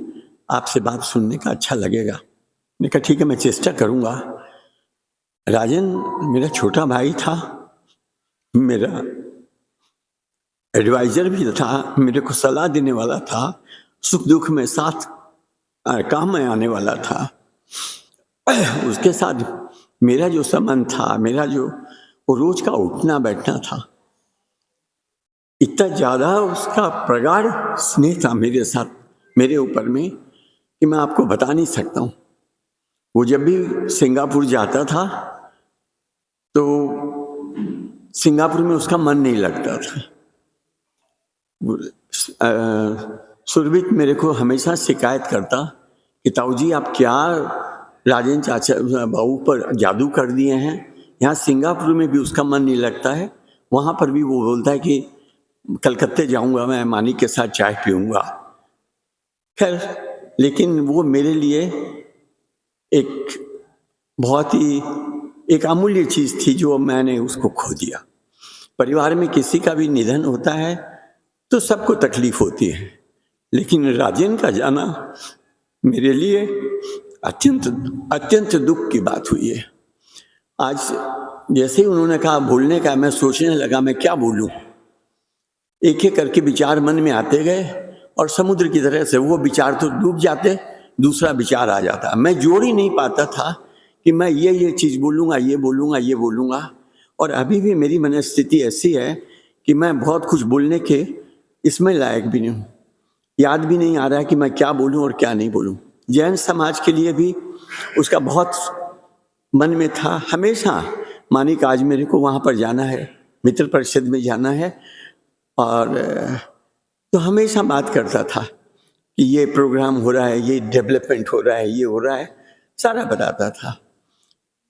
आपसे बात सुनने का अच्छा लगेगा। मैंने कहा ठीक है, मैं चेष्टा करूंगा। राजन मेरा छोटा भाई था, मेरा एडवाइजर भी था, मेरे को सलाह देने वाला था, सुख दुख में साथ काम में आने वाला था। उसके साथ मेरा जो संबंध था, मेरा जो वो रोज का उठना बैठना था, इतना ज़्यादा उसका प्रगाढ़ स्नेह था मेरे साथ, मेरे ऊपर में, कि मैं आपको बता नहीं सकता हूँ। वो जब भी सिंगापुर जाता था तो सिंगापुर में उसका मन नहीं लगता था। सुरभित मेरे को हमेशा शिकायत करता कि ताऊ जी आप क्या राजेंद्र चाचा बाबू पर जादू कर दिए हैं, यहाँ सिंगापुर में भी उसका मन नहीं लगता है, वहाँ पर भी वो बोलता है कि कलकत्ते जाऊँगा मैं, मानिक के साथ चाय पीऊँगा। खैर, लेकिन वो मेरे लिए एक बहुत ही एक अमूल्य चीज़ थी जो मैंने उसको खो दिया। परिवार में किसी का भी निधन होता है तो सबको तकलीफ होती है, लेकिन राजेंद्र का जाना मेरे लिए अत्यंत दुख की बात हुई है। आज जैसे ही उन्होंने कहा बोलने का, मैं सोचने लगा मैं क्या बोलूं। एक एक करके विचार मन में आते गए और समुद्र की तरह से वो विचार तो डूब जाते, दूसरा विचार आ जाता। मैं जोड़ ही नहीं पाता था कि मैं ये चीज़ बोलूँगा, ये बोलूँगा, ये बोलूँगा। और अभी भी मेरी मनस्थिति ऐसी है कि मैं बहुत कुछ बोलने के इसमें लायक भी नहीं हूँ, याद भी नहीं आ रहा है कि मैं क्या बोलूँ और क्या नहीं बोलूँ। जैन समाज के लिए भी उसका बहुत मन में था हमेशा, मानिक आज मेरे को वहाँ पर जाना है, मित्र परिषद में जाना है। और तो हमेशा बात करता था कि ये प्रोग्राम हो रहा है, ये डेवलपमेंट हो रहा है, ये हो रहा है, सारा बताता था।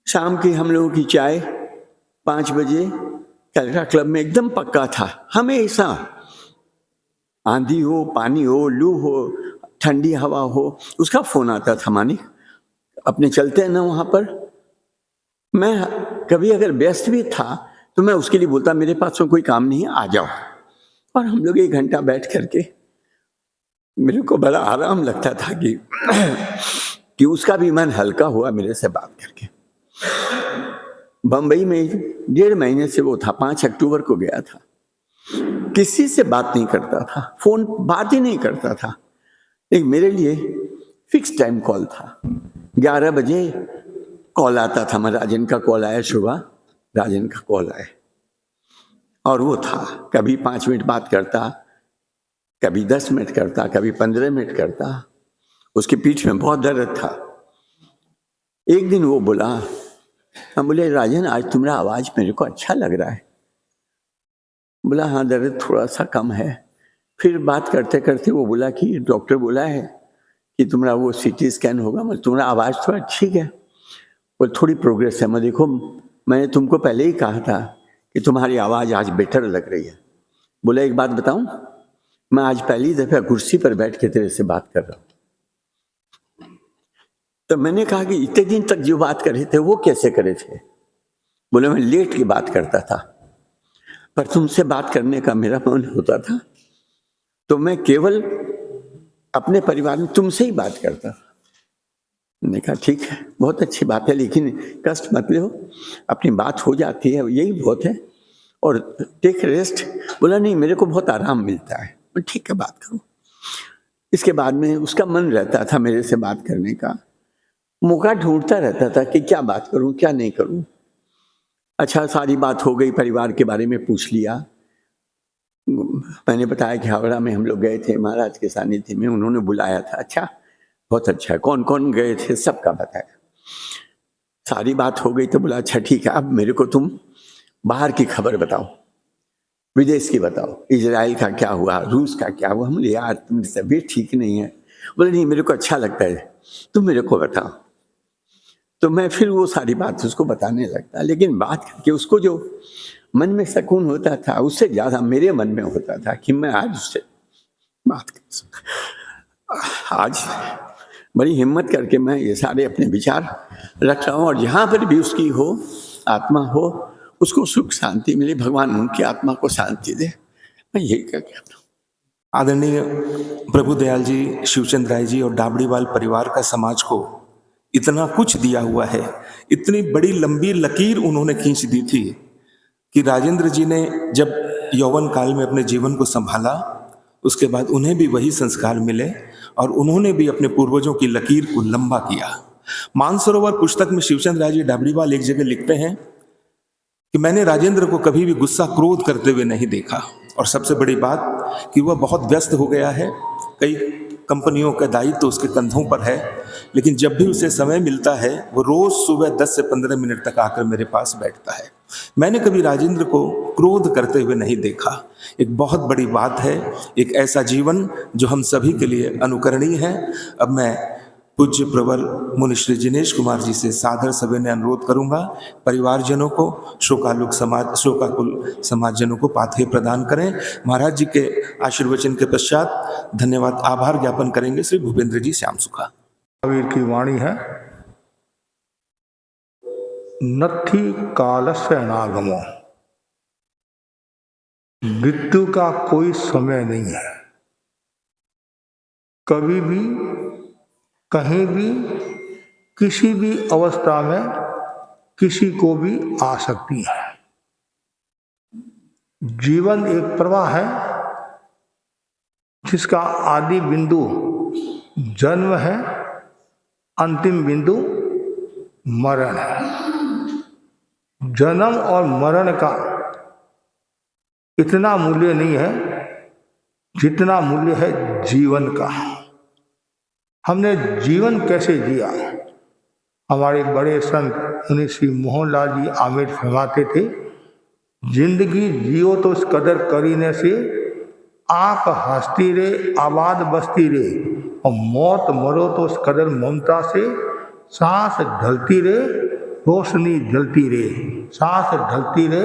शाम की हम लोगों की चाय 5 बजे कैलकाटा क्लब में एकदम पक्का था। हमेशा आंधी हो, पानी हो, लू हो, ठंडी हवा हो, उसका फोन आता था, मानिक अपने चलते हैं ना वहाँ पर। मैं कभी अगर व्यस्त भी था तो मैं उसके लिए बोलता मेरे पास में कोई काम नहीं है, आ जाओ। और हम लोग 1 घंटा बैठ करके, मेरे को बड़ा आराम लगता था कि उसका भी मन हल्का हुआ मेरे से बात करके। बम्बई में 1.5 महीने से वो था, 5 अक्टूबर को गया था। किसी से बात नहीं करता था, फोन बात ही नहीं करता था। एक मेरे लिए फिक्स टाइम कॉल था, 11 बजे कॉल आता था। मैं राजन का कॉल आया, सुबह राजन का कॉल आया, और वो था कभी 5 मिनट बात करता, कभी 10 मिनट करता, कभी 15 मिनट करता। उसके पीठ में बहुत दर्द था। एक दिन वो बोला, हम बोले राजन आज तुम्हारा आवाज मेरे को अच्छा लग रहा है। बोला हाँ दर्द थोड़ा सा कम है। फिर बात करते करते वो बोला कि डॉक्टर बोला है कि तुम्हारा वो CT स्कैन होगा, मतलब तुम्हारा आवाज़ थोड़ा ठीक है, वो थोड़ी प्रोग्रेस है। मैं देखो मैंने तुमको पहले ही कहा था कि तुम्हारी आवाज़ आज बेटर लग रही है। बोला एक बात बताऊं, मैं आज पहली दफ़ा कुर्सी पर बैठ के तेरे से बात कर रहा हूँ। तो मैंने कहा कि इतने दिन तक जो बात कर रहे थे वो कैसे करे थे? बोले मैं लेट के बात करता था, पर तुमसे बात करने का मेरा मन होता था तो मैं केवल अपने परिवार में तुमसे ही बात करता था। मैंने कहा ठीक है, बहुत अच्छी बात है, लेकिन कष्ट मत लो, अपनी बात हो जाती है, यही बहुत है, और टेक रेस्ट। बोला नहीं मेरे को बहुत आराम मिलता है। मैं ठीक है बात करूँ। इसके बाद में उसका मन रहता था मेरे से बात करने का, मौका ढूंढता रहता था कि क्या बात करूँ क्या नहीं करूँ। अच्छा सारी बात हो गई, परिवार के बारे में पूछ लिया। मैंने बताया कि हावड़ा में हम लोग गए थे महाराज के सानिध्य में, उन्होंने बुलाया था। अच्छा बहुत अच्छा है, कौन कौन गए थे सबका बताया। सारी बात हो गई तो बोला अच्छा ठीक है, अब मेरे को तुम बाहर की खबर बताओ, विदेश की बताओ, इजराइल का क्या हुआ, रूस का क्या हुआ। हम बोले यार तुम्हारी तबीयत ठीक नहीं है। बोले नहीं मेरे को अच्छा लगता है, तुम मेरे को बताओ। तो मैं फिर वो सारी बात उसको बताने लगता, लेकिन बात करके उसको जो मन में सुकून होता था उससे ज़्यादा मेरे मन में होता था कि मैं आज उससे बात कर सकूं। आज बड़ी हिम्मत करके मैं ये सारे अपने विचार रख रहा हूँ, और जहाँ पर भी उसकी हो आत्मा हो उसको सुख शांति मिले, भगवान उनकी आत्मा को शांति दे, मैं यही कहता हूँ। आदरणीय प्रभुदयाल जी, शिवचंद राय जी और डाबड़ीवाल परिवार का समाज को इतना कुछ दिया हुआ है, इतनी बड़ी लंबी लकीर उन्होंने खींच दी थी कि राजेंद्र जी ने जब यौवन काल में अपने जीवन को संभाला, उसके बाद उन्हें भी वही संस्कार मिले और उन्होंने भी अपने पूर्वजों की लकीर को लंबा किया। मानसरोवर पुस्तक में शिवचंद राय जी डाबड़ीवाल एक जगह लिखते हैं कि मैंने राजेंद्र को कभी भी गुस्सा क्रोध करते हुए नहीं देखा, और सबसे बड़ी बात कि वह बहुत व्यस्त हो गया है, कई कंपनियों का दायित्व तो उसके कंधों पर है, लेकिन जब भी उसे समय मिलता है वो रोज सुबह 10 से 15 मिनट तक आकर मेरे पास बैठता है। मैंने कभी राजेंद्र को क्रोध करते हुए नहीं देखा। एक बहुत बड़ी बात है, एक ऐसा जीवन जो हम सभी के लिए अनुकरणीय है। अब मैं पूज्य प्रवर मुनि श्री जिनेश कुमार जी से सादर सविनय अनुरोध करूंगा, परिवारजनों को, शोकाकुल समाजजनों को पाथेय प्रदान करें। महाराज जी के आशीर्वचन के पश्चात धन्यवाद आभार ज्ञापन करेंगे श्री भूपेंद्र जी श्याम सुखा। महावीर की वाणी है, नत्थि कालस्य अनागमो, मृत्यु का कोई समय नहीं है, कभी भी कहीं भी किसी भी अवस्था में किसी को भी आ सकती है। जीवन एक प्रवाह है, जिसका आदि बिंदु जन्म है, अंतिम बिंदु मरण है। जन्म और मरण का इतना मूल्य नहीं है जितना मूल्य है जीवन का। हमने जीवन कैसे जिया? हमारे बड़े संत मुनि श्री मोहनलाल जी आमिर फरमाते थे, जिंदगी जियो तो इस कदर करीने से, आंख हंसती रे आबाद बसती रे, और मौत मरो तो इस कदर ममता से, सांस ढलती रे रोशनी जलती रे, सांस ढलती रे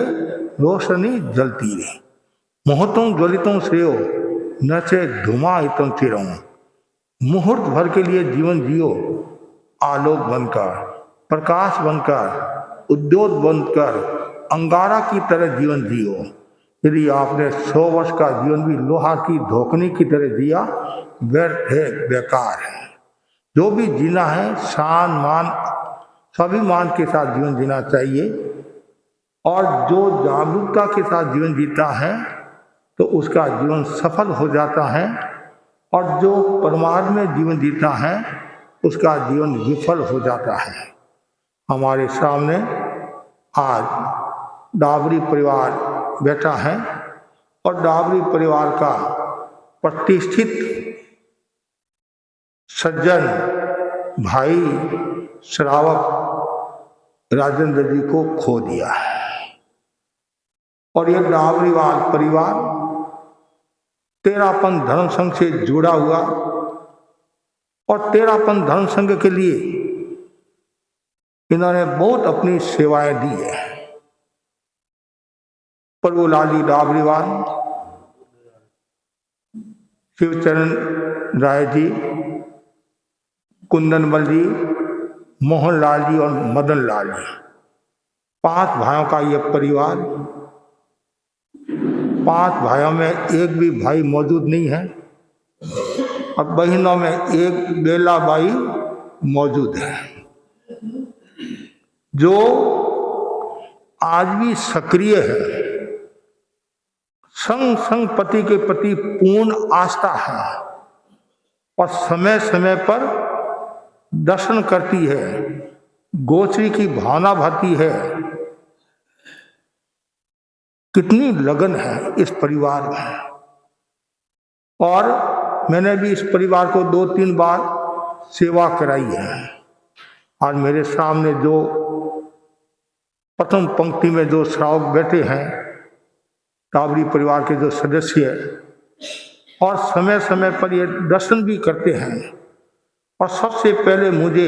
रोशनी जलती रे। मुहूर्तों ज्वलितों श्रेयो नचे धुमाहितों चिरऊं। मुहूर्त भर के लिए जीवन जियो, आलोक बनकर, प्रकाश बनकर, उद्योत बनकर, अंगारा की तरह जीवन जियो। यदि आपने 100 वर्ष का जीवन भी लोहा की धोकनी की तरह जिया, व्यर्थ है, बेकार है। जो भी जीना है शान मान स्वाभिमान के साथ जीवन जीना चाहिए, और जो जागरूकता के साथ जीवन जीता है तो उसका जीवन सफल हो जाता है, और जो परमार्थ में जीवन जीता है उसका जीवन विफल हो जाता है। हमारे सामने आज डाबरी परिवार बैठा है, और डाबरी परिवार का प्रतिष्ठित सज्जन भाई श्रावक राजेंद्र जी को खो दिया है। और यह डाबरीवाल परिवार तेरापन धर्म संघ से जुड़ा हुआ, और तेरापन धर्म संघ के लिए इन्होंने बहुत अपनी सेवाएं दी है। प्रभुलाल जी डाबरीवाल, शिवचरण राय जी, कुंदनमल जी, मोहनलाल जी और मदन लाल जी, 5 भाइयों का यह परिवार। 5 भाइयों में एक भी भाई मौजूद नहीं है, और बहनों में एक बेला बाई मौजूद है, जो आज भी सक्रिय है। संग संग पति के प्रति पूर्ण आस्था है, और समय समय पर दर्शन करती है, गोचरी की भावना भाती है। कितनी लगन है इस परिवार में। और मैंने भी इस परिवार को 2-3 बार सेवा कराई है। आज मेरे सामने जो प्रथम पंक्ति में जो श्रावक बैठे हैं, डाबरी परिवार के जो सदस्य, और समय समय पर ये दर्शन भी करते हैं। और सबसे पहले मुझे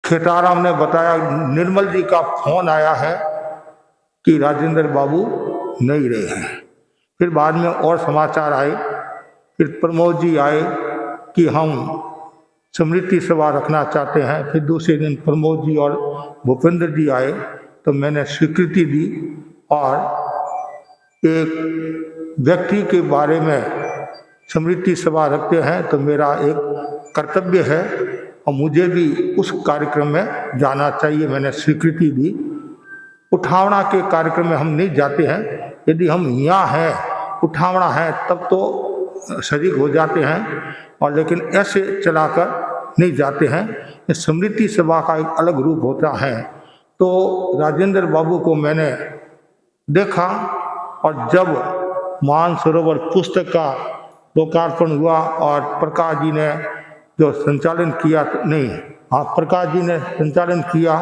खेताराम ने बताया, निर्मल जी का फोन आया है कि राजेंद्र बाबू नहीं रहे हैं। फिर बाद में और समाचार आए, फिर प्रमोद जी आए कि हम स्मृति सभा रखना चाहते हैं। फिर दूसरे दिन प्रमोद जी और भूपेंद्र जी आए, तो मैंने स्वीकृति दी, और एक व्यक्ति के बारे में स्मृति सभा रखते हैं तो मेरा एक कर्तव्य है, और मुझे भी उस कार्यक्रम में जाना चाहिए। मैंने स्वीकृति दी। उठावना के कार्यक्रम में हम नहीं जाते हैं। यदि हम यहाँ हैं, उठावना है, तब तो शरीक हो जाते हैं, और लेकिन ऐसे चलाकर नहीं जाते हैं। स्मृति सभा का एक अलग रूप होता है। तो राजेंद्र बाबू को मैंने देखा, और जब मानसरोवर पुस्तक का लोकार्पण हुआ और प्रकाश जी ने जो संचालन किया, प्रकाश जी ने संचालन किया,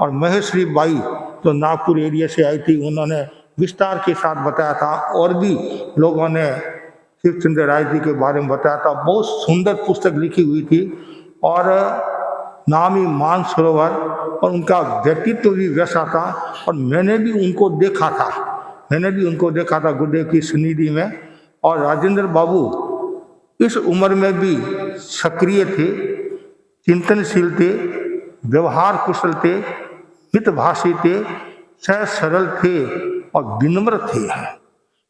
और महेश्वरी बाई जो नागपुर एरिया से आई थी, उन्होंने विस्तार के साथ बताया था, और भी लोगों ने शिवचंद्र राय जी के बारे में बताया था। बहुत सुंदर पुस्तक लिखी हुई थी, और नाम ही मानसरोवर, और उनका व्यक्तित्व भी वैसा था। और मैंने भी उनको देखा था गुरुदेव की सन्निधि में। और राजेंद्र बाबू इस उम्र में भी सक्रिय थे, चिंतनशील थे, व्यवहार कुशल थे, हितभाषी थे, सहज सरल थे, और विनम्र थे।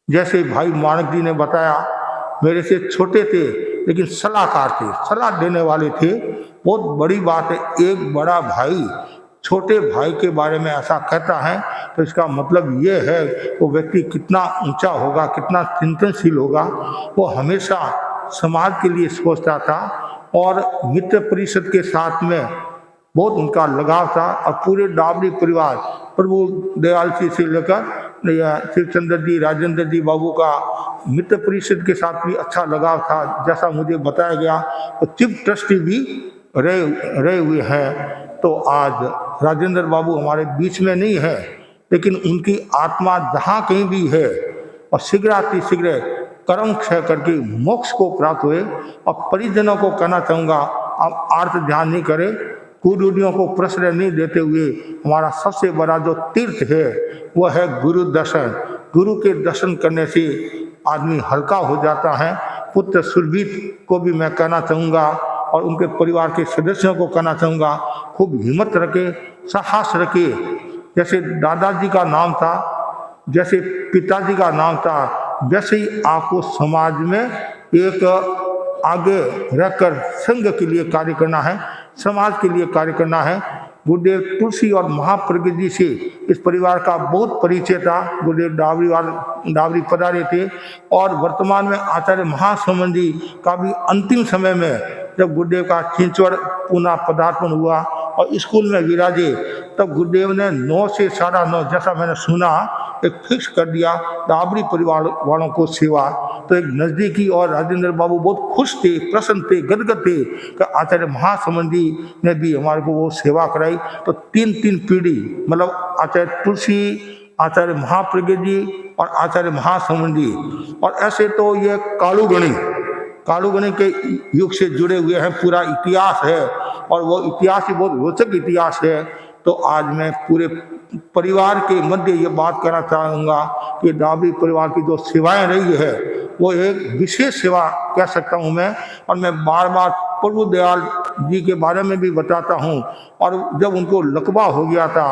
जैसे भाई मानक जी ने बताया, मेरे से छोटे थे लेकिन सलाहकार थे, सलाह देने वाले थे। बहुत बड़ी बात है, एक बड़ा भाई छोटे भाई के बारे में ऐसा कहता है तो इसका मतलब ये है वो व्यक्ति कितना ऊंचा होगा, कितना चिंतनशील होगा। वो हमेशा समाज के लिए सोचता था और मित्र परिषद के साथ में बहुत उनका लगाव था। और पूरे डाबरी परिवार प्रभु दयाल जी से लेकर शिवचंद्र जी, राजेंद्र जी बाबू का मित्र परिषद के साथ भी अच्छा लगाव था। जैसा मुझे बताया गया तो चीफ ट्रस्टी भी रहे हुए हैं। तो आज राजेंद्र बाबू हमारे बीच में नहीं है, लेकिन उनकी आत्मा जहाँ कहीं भी है और शीघ्र कर्म क्षय करके मोक्ष को प्राप्त हुए। और परिजनों को कहना चाहूँगा, आप आर्थ ध्यान नहीं करें, कुरूढ़ियों को प्रश्रय नहीं देते हुए हमारा सबसे बड़ा जो तीर्थ है वह है गुरु दर्शन। गुरु के दर्शन करने से आदमी हल्का हो जाता है। पुत्र सुरभीत को भी मैं कहना चाहूँगा और उनके परिवार के सदस्यों को कहना चाहूँगा, खूब हिम्मत रखे, साहस रखे। जैसे दादाजी का नाम था, जैसे पिताजी का नाम था, वैसे ही आपको समाज में एक आगे रहकर संघ के लिए कार्य करना है, समाज के लिए कार्य करना है। गुरुदेव तुलसी और महाप्रज्ञ जी से इस परिवार का बहुत परिचय था। गुरुदेव डाबरी पधारे थे और वर्तमान में आचार्य महासमन जी का भी अंतिम समय में जब गुरुदेव का चिंचवड़ पुनः पदार्पण हुआ और स्कूल में विराजे, तब गुरुदेव ने 9 से 9:30 जैसा मैंने सुना एक फिक्स कर दिया डाबरी परिवार वालों को सेवा। तो एक नज़दीकी और राजेंद्र बाबू बहुत खुश थे, प्रसन्न थे, गदगद थे कि आचार्य महासमन जी ने भी हमारे को वो सेवा कराई। तो 3 पीढ़ी, मतलब आचार्य तुलसी, आचार्य महाप्रज्ञ जी और आचार्य महासमन जी। और ऐसे तो ये कालूगणी के युग से जुड़े हुए हैं, पूरा इतिहास है और वो इतिहास ही बहुत रोचक इतिहास है। तो आज मैं पूरे परिवार के मध्य ये बात करना चाहूँगा कि डाबरी परिवार की जो सेवाएं रही है वो एक विशेष सेवा कह सकता हूँ मैं। और मैं बार बार प्रभु दयाल जी के बारे में भी बताता हूँ। और जब उनको लकवा हो गया था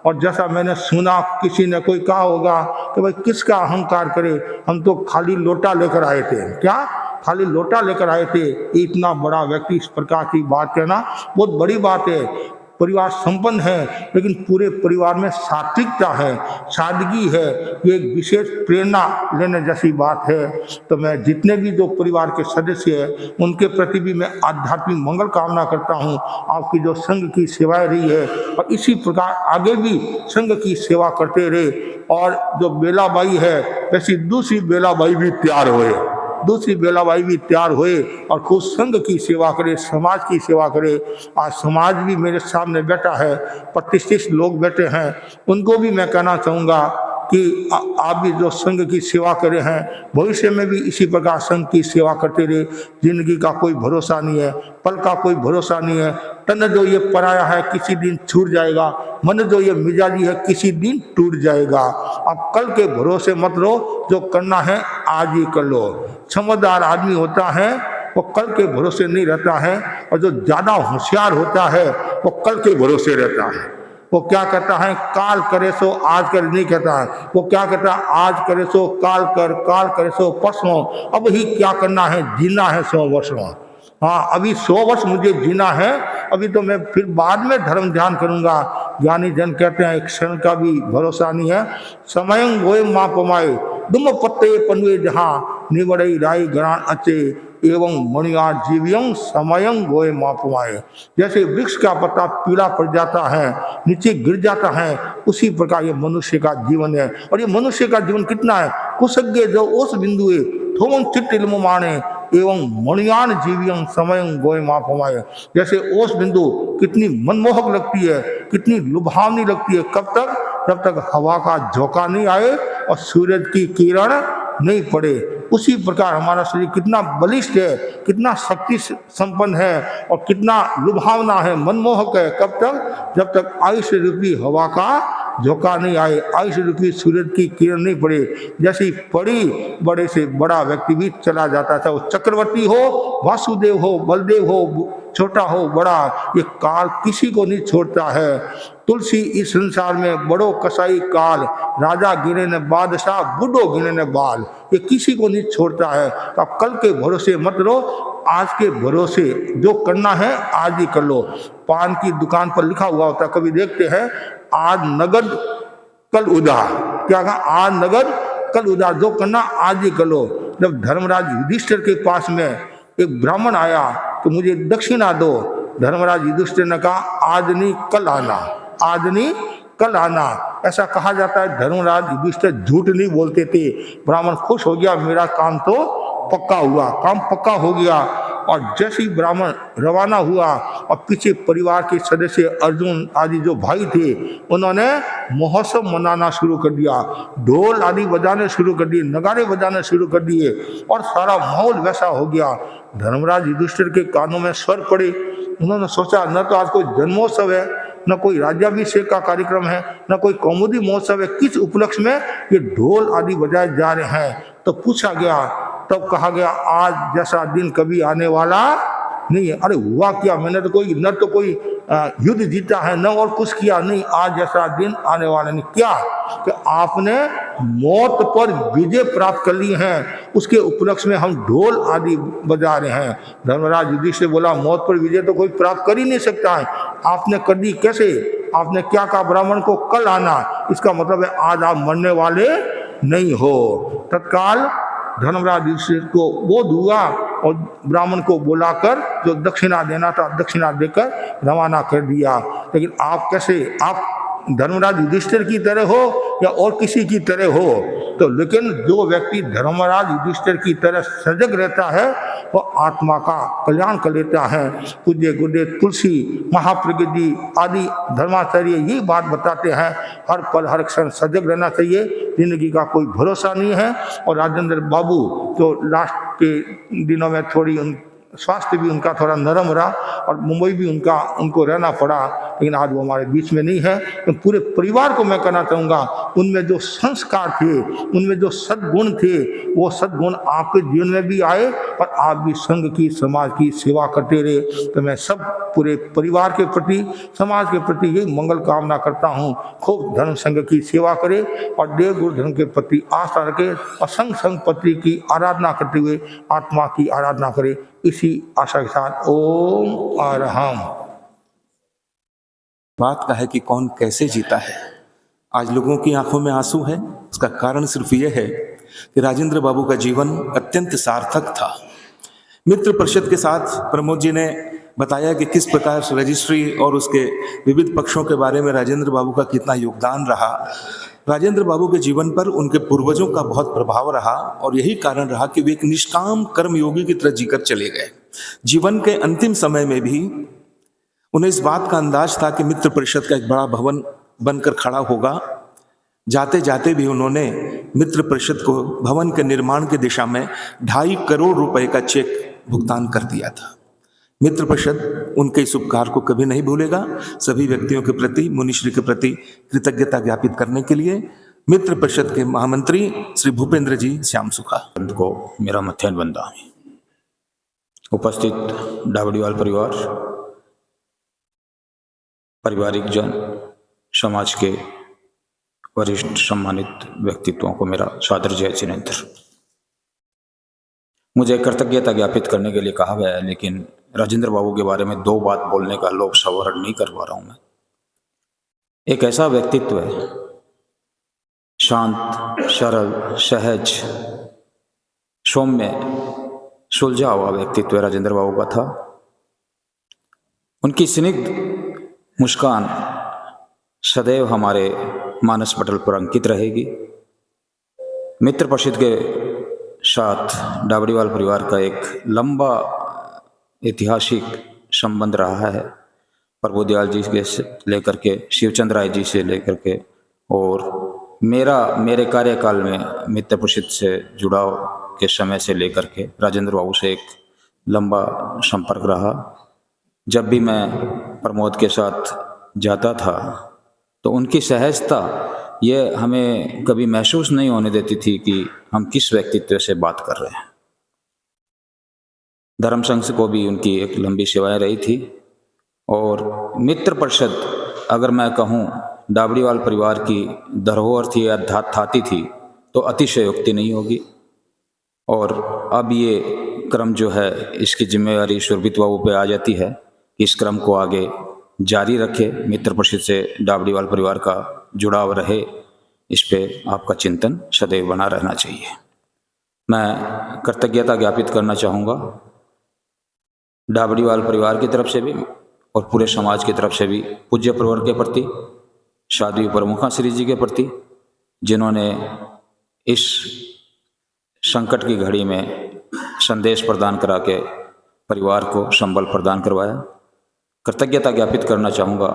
और जैसा मैंने सुना, किसी ने कोई कहा होगा कि भाई किसका अहंकार करे, हम तो खाली लोटा लेकर आए थे। क्या खाली लोटा लेकर आए थे? इतना बड़ा व्यक्ति इस प्रकार की बात कहना बहुत बड़ी बात है। परिवार संपन्न है, लेकिन पूरे परिवार में सात्विकता है, सादगी है, ये एक विशेष प्रेरणा लेने जैसी बात है। तो मैं जितने भी जो परिवार के सदस्य हैं उनके प्रति भी मैं आध्यात्मिक मंगल कामना करता हूँ। आपकी जो संघ की सेवाएं रही है और इसी प्रकार आगे भी संघ की सेवा करते रहे। और जो बेलाबाई है वैसी दूसरी बेलाबाई भी तैयार हुए और खुद संघ की सेवा करे, समाज की सेवा करे। आज समाज भी मेरे सामने बैठा है, प्रतिष्ठित लोग बैठे हैं, उनको भी मैं कहना चाहूँगा कि आप भी जो संघ की सेवा करे हैं, भविष्य में भी इसी प्रकार संघ की सेवा करते रहे। जिंदगी का कोई भरोसा नहीं है, पल का कोई भरोसा नहीं है। तन जो ये पराया है किसी दिन छूट जाएगा, मन जो ये मिजाजी है किसी दिन टूट जाएगा। अब कल के भरोसे मत रहो, जो करना है आज ही कर लो। समझदार आदमी होता है वो कल के भरोसे नहीं रहता है, और जो ज्यादा होशियार होता है वो कल के भरोसे रहता है। वो क्या कहता है, काल करे सो आज कर नहीं कहता है। वो क्या कहता है, आज करे सो काल कर, काल करे सो परसों। अब ही क्या करना है, जीना है 100 वर्षों। हाँ, अभी 100 वर्ष मुझे जीना है, अभी तो मैं फिर बाद में धर्म ध्यान करूंगा। ज्ञानी जन कहते हैं एक क्षण का भी भरोसा नहीं है। समयं गोय माँ पमाए दुम पत्ते पनुए जहाँ निवड़ई राई गरान अचे एवं मणिया जीवियं समयं गोय माँ पमाए। जैसे वृक्ष का पत्ता पीला पड़ जाता है, नीचे गिर जाता है, उसी प्रकार ये मनुष्य का जीवन है। और ये मनुष्य का जीवन कितना है, कुसज्ञ जो ओस बिंदुए थोमन चित्त इल्म माने एवं मणियान जीवियं समयं गोय माँ पमाए। जैसे ओस बिंदु कितनी मनमोहक लगती है, कितनी लुभावनी लगती है, कब तक, जब तक हवा का झोंका नहीं आए और सूरज की किरण नहीं पड़े। उसी प्रकार हमारा शरीर कितना बलिष्ठ है, कितना शक्ति संपन्न है और कितना लुभावना है, मनमोहक है। कब तक, जब तक आयुष्य रूपी हवा का झोंका नहीं आए, आयुष्य रूपी सूरज की किरण नहीं पड़े। जैसी पड़ी, बड़े से बड़ा व्यक्ति भी चला जाता था। वो चक्रवर्ती हो, वासुदेव हो, बलदेव हो, छोटा हो बड़ा, ये काल किसी को नहीं छोड़ता है। तुलसी इस संसार में बड़ो कसाई काल, राजा गिने न बादशाह, बूढ़ो गिने न बाल, ये किसी को नहीं छोड़ता है। तो आप कल के भरोसे मत रहो, आज के भरोसे जो करना है आज ही कर लो। पान की दुकान पर लिखा हुआ होता, कभी देखते हैं आज नगद कल उधार, क्या कहा, आज नगद कल उधार, जो करना आज ही कर लो। जब धर्मराज युधिष्ठिर के पास में एक ब्राह्मण आया तो मुझे दक्षिणा दो, धर्मराज युधिष्ठिर ने कहा आज नहीं कल आना, आज नहीं कल आना। ऐसा कहा जाता है धर्मराज युधिष्ठिर झूठ नहीं बोलते थे। ब्राह्मण खुश हो गया, मेरा काम तो पक्का हुआ, काम पक्का हो गया। और जैसे ही ब्राह्मण रवाना हुआ और पीछे परिवार के सदस्य अर्जुन आदि जो भाई थे उन्होंने महोत्सव मनाना शुरू कर दिया, ढोल आदि बजाने शुरू कर दिए, नगाड़े बजाने शुरू कर दिए और सारा माहौल वैसा हो गया। धर्मराज युधिष्ठिर के कानों में स्वर पड़े, उन्होंने सोचा न तो आज कोई जन्मोत्सव है, न कोई राज्याभिषेक का कार्यक्रम है, न कोई कौमुदी महोत्सव है, किस उपलक्ष्य में ये ढोल आदि बजाए जा रहे हैं। तो पूछा गया, तब कहा गया आज जैसा दिन कभी आने वाला नहीं है। अरे हुआ क्या, मैंने तो कोई न तो कोई युद्ध जीता है न और कुछ किया, नहीं, आज जैसा दिन आने वाला नहीं। क्या कि आपने मौत पर विजय प्राप्त कर ली है, उसके उपलक्ष्य में हम ढोल आदि बजा रहे हैं। धर्मराज युधिष्ठिर बोला मौत पर विजय तो कोई प्राप्त कर ही नहीं सकता है, आपने कर दी कैसे? आपने क्या कहा ब्राह्मण को कल आना, इसका मतलब है आज आप मरने वाले नहीं हो। तत्काल धर्मराज युधिष्ठिर को बोध हुआ और ब्राह्मण को बुलाकर जो दक्षिणा देना था दक्षिणा देकर रवाना कर दिया। लेकिन आप कैसे, आप धर्मराज युधिष्ठिर की तरह हो या और किसी की तरह हो, तो लेकिन जो व्यक्ति धर्मराज युधिष्ठिर की तरह सजग रहता है वो आत्मा का कल्याण कर लेता है। पूज्य गुरुदेव तुलसी महाप्रज्ञ जी आदि धर्माचार्य यही बात बताते हैं, हर पल हर क्षण सजग रहना चाहिए, जिंदगी का कोई भरोसा नहीं है। और राजेंद्र बाबू तो लास्ट के दिनों में थोड़ी स्वास्थ्य भी उनका थोड़ा नरम रहा और मुंबई भी उनको रहना पड़ा, लेकिन आज वो हमारे बीच में नहीं है। तो पूरे परिवार को मैं कहना चाहूँगा, उनमें जो संस्कार थे, उनमें जो सद्गुण थे, वो सद्गुण आपके जीवन में भी आए और आप भी संघ की समाज की सेवा करते रहे। तो मैं सब पूरे परिवार के प्रति, समाज के प्रति यही मंगल कामना करता हूँ, खूब धर्म संघ की सेवा करे और देव गुरु धर्म के प्रति आस्था रखे और संघ संपत्ति की आराधना करते हुए आत्मा की आराधना करे। इसी आशा के साथ ओम अरहम। बात का है कि कौन कैसे जीता है। आज लोगों की आंखों में आंसू है, उसका कारण सिर्फ यह है कि राजेंद्र बाबू का जीवन अत्यंत सार्थक था। मित्र परिषद के साथ प्रमोद जी ने बताया कि किस प्रकार रजिस्ट्री और उसके विविध पक्षों के बारे में राजेंद्र बाबू का कितना योगदान रहा। राजेंद्र बाबू के जीवन पर उनके पूर्वजों का बहुत प्रभाव रहा और यही कारण रहा कि वे एक निष्काम कर्मयोगी की तरह जीकर चले गए। जीवन के अंतिम समय में भी उन्हें इस बात का अंदाज था कि मित्र परिषद का एक बड़ा भवन बनकर खड़ा होगा। जाते जाते भी उन्होंने मित्र परिषद को भवन के निर्माण की दिशा में 2.5 करोड़ रुपए का चेक भुगतान कर दिया था। मित्र परिषद उनके इस उपकार को कभी नहीं भूलेगा। सभी व्यक्तियों के प्रति, मुनिश्री के प्रति कृतज्ञता ज्ञापित करने के लिए मित्र परिषद के महामंत्री श्री भूपेंद्र जी श्याम सुखा को मेरा मध्यान्ह बंदा। उपस्थित डाबड़ीवाल परिवार, पारिवारिक जन, समाज के वरिष्ठ सम्मानित व्यक्तित्वों को मेरा सादर जय जिनेंद्र। मुझे कृतज्ञता ज्ञापित करने के लिए कहा गया है, लेकिन राजेंद्र बाबू के बारे में 2 बात बोलने का लोभ संवरण नहीं कर पा रहा हूं मैं। एक ऐसा व्यक्तित्व है, शांत, सरल, सहज, सौम्य, सुलझा हुआ व्यक्तित्व राजेंद्र बाबू का था। उनकी स्निग्ध मुस्कान सदैव हमारे मानस पटल पर अंकित रहेगी। मित्र परिषद के साथ डाबड़ीवाल परिवार का एक लंबा ऐतिहासिक संबंध रहा है। प्रभु दयाल जी से लेकर के शिवचंद्र राय जी से लेकर के, और मेरे कार्यकाल में मित्र परिषद से जुड़ाव के समय से लेकर के राजेंद्र बाबू से एक लंबा संपर्क रहा। जब भी मैं प्रमोद के साथ जाता था तो उनकी सहजता ये हमें कभी महसूस नहीं होने देती थी कि हम किस व्यक्तित्व से बात कर रहे हैं। धर्म संघ को भी उनकी एक लंबी सेवाएं रही थी। और मित्र परिषद अगर मैं कहूँ डाबड़ीवाल परिवार की धरोहर थी या थाती थी तो अतिशयोक्ति नहीं होगी। और अब ये क्रम जो है इसकी जिम्मेवारी सुरभित बाबू पे आ जाती है कि इस क्रम को आगे जारी रखे, मित्र परिषद से डाबड़ीवाल परिवार का जुड़ाव रहे, इस पे आपका चिंतन सदैव बना रहना चाहिए। मैं कृतज्ञता ज्ञापित करना चाहूँगा डाबड़ीवाल परिवार की तरफ से भी और पूरे समाज की तरफ से भी पूज्य प्रवर के प्रति, साध्वी प्रमुखा श्री जी के प्रति, जिन्होंने इस संकट की घड़ी में संदेश प्रदान करा के परिवार को संबल प्रदान करवाया। कृतज्ञता ज्ञापित करना चाहूँगा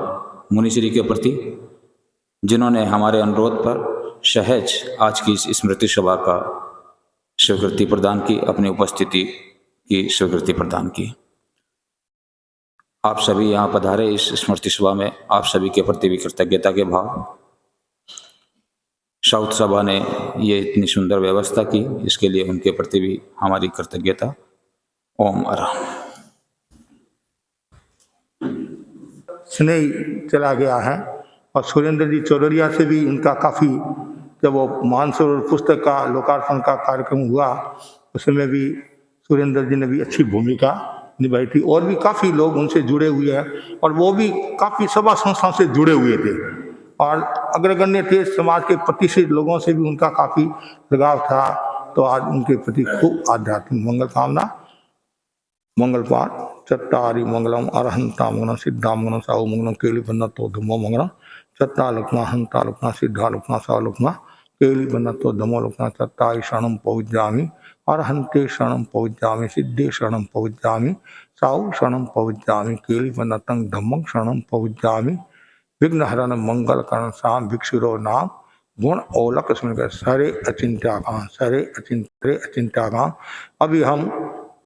मुनिश्री के प्रति, जिन्होंने हमारे अनुरोध पर सहज आज की इस स्मृति सभा का स्वीकृति प्रदान की, अपनी उपस्थिति की स्वीकृति प्रदान की। आप सभी यहाँ पधारे इस स्मृति सभा में, आप सभी के प्रति भी कृतज्ञता के भाव। साउथ सभा ने ये इतनी सुंदर व्यवस्था की, इसके लिए उनके प्रति भी हमारी कृतज्ञता। ओम अरहम। स्नेह चला गया है और सुरेंद्र जी चौररिया से भी इनका काफ़ी, जब वो मानसरोवर पुस्तक का लोकार्पण का कार्यक्रम हुआ उसमें भी सुरेंद्र जी ने भी अच्छी भूमिका निभाई थी। और भी काफ़ी लोग उनसे जुड़े हुए हैं और वो भी काफ़ी सभा संस्थाओं से जुड़े हुए थे और अग्रगण्य थे। समाज के प्रतिष्ठित लोगों से भी उनका काफ़ी लगाव था। तो आज उनके प्रति खूब आध्यात्मिक मंगल कामना। मंगल पाठ चत्तारि मंगलम अरहंता मंगलम सिद्धा मंगलम साहु मंगलम केली बन्नतो धम्मो मंगलम चत्ता लक्ष्मण हंता लक्ष्मण सिद्धा लक्ष्मण साहु लक्ष्मण केली बन्नतो धम्मो लक्ष्मण चत्तारि शरणम पहुज्जामि अरहंते शरणम पहुज्जामि सिद्धे शरणम पहुज्जामि साहु शरणम पहुज्जामि केली बन्नतं धम्मं शरणम पहुज्जामि विघ्नहरण मंगल करण शाम भिक्षुरो नाम गुण ओलक स्मृत सरे अचिंत्याकां सरे अचिंत्य अचिंत्याकां। अभी हम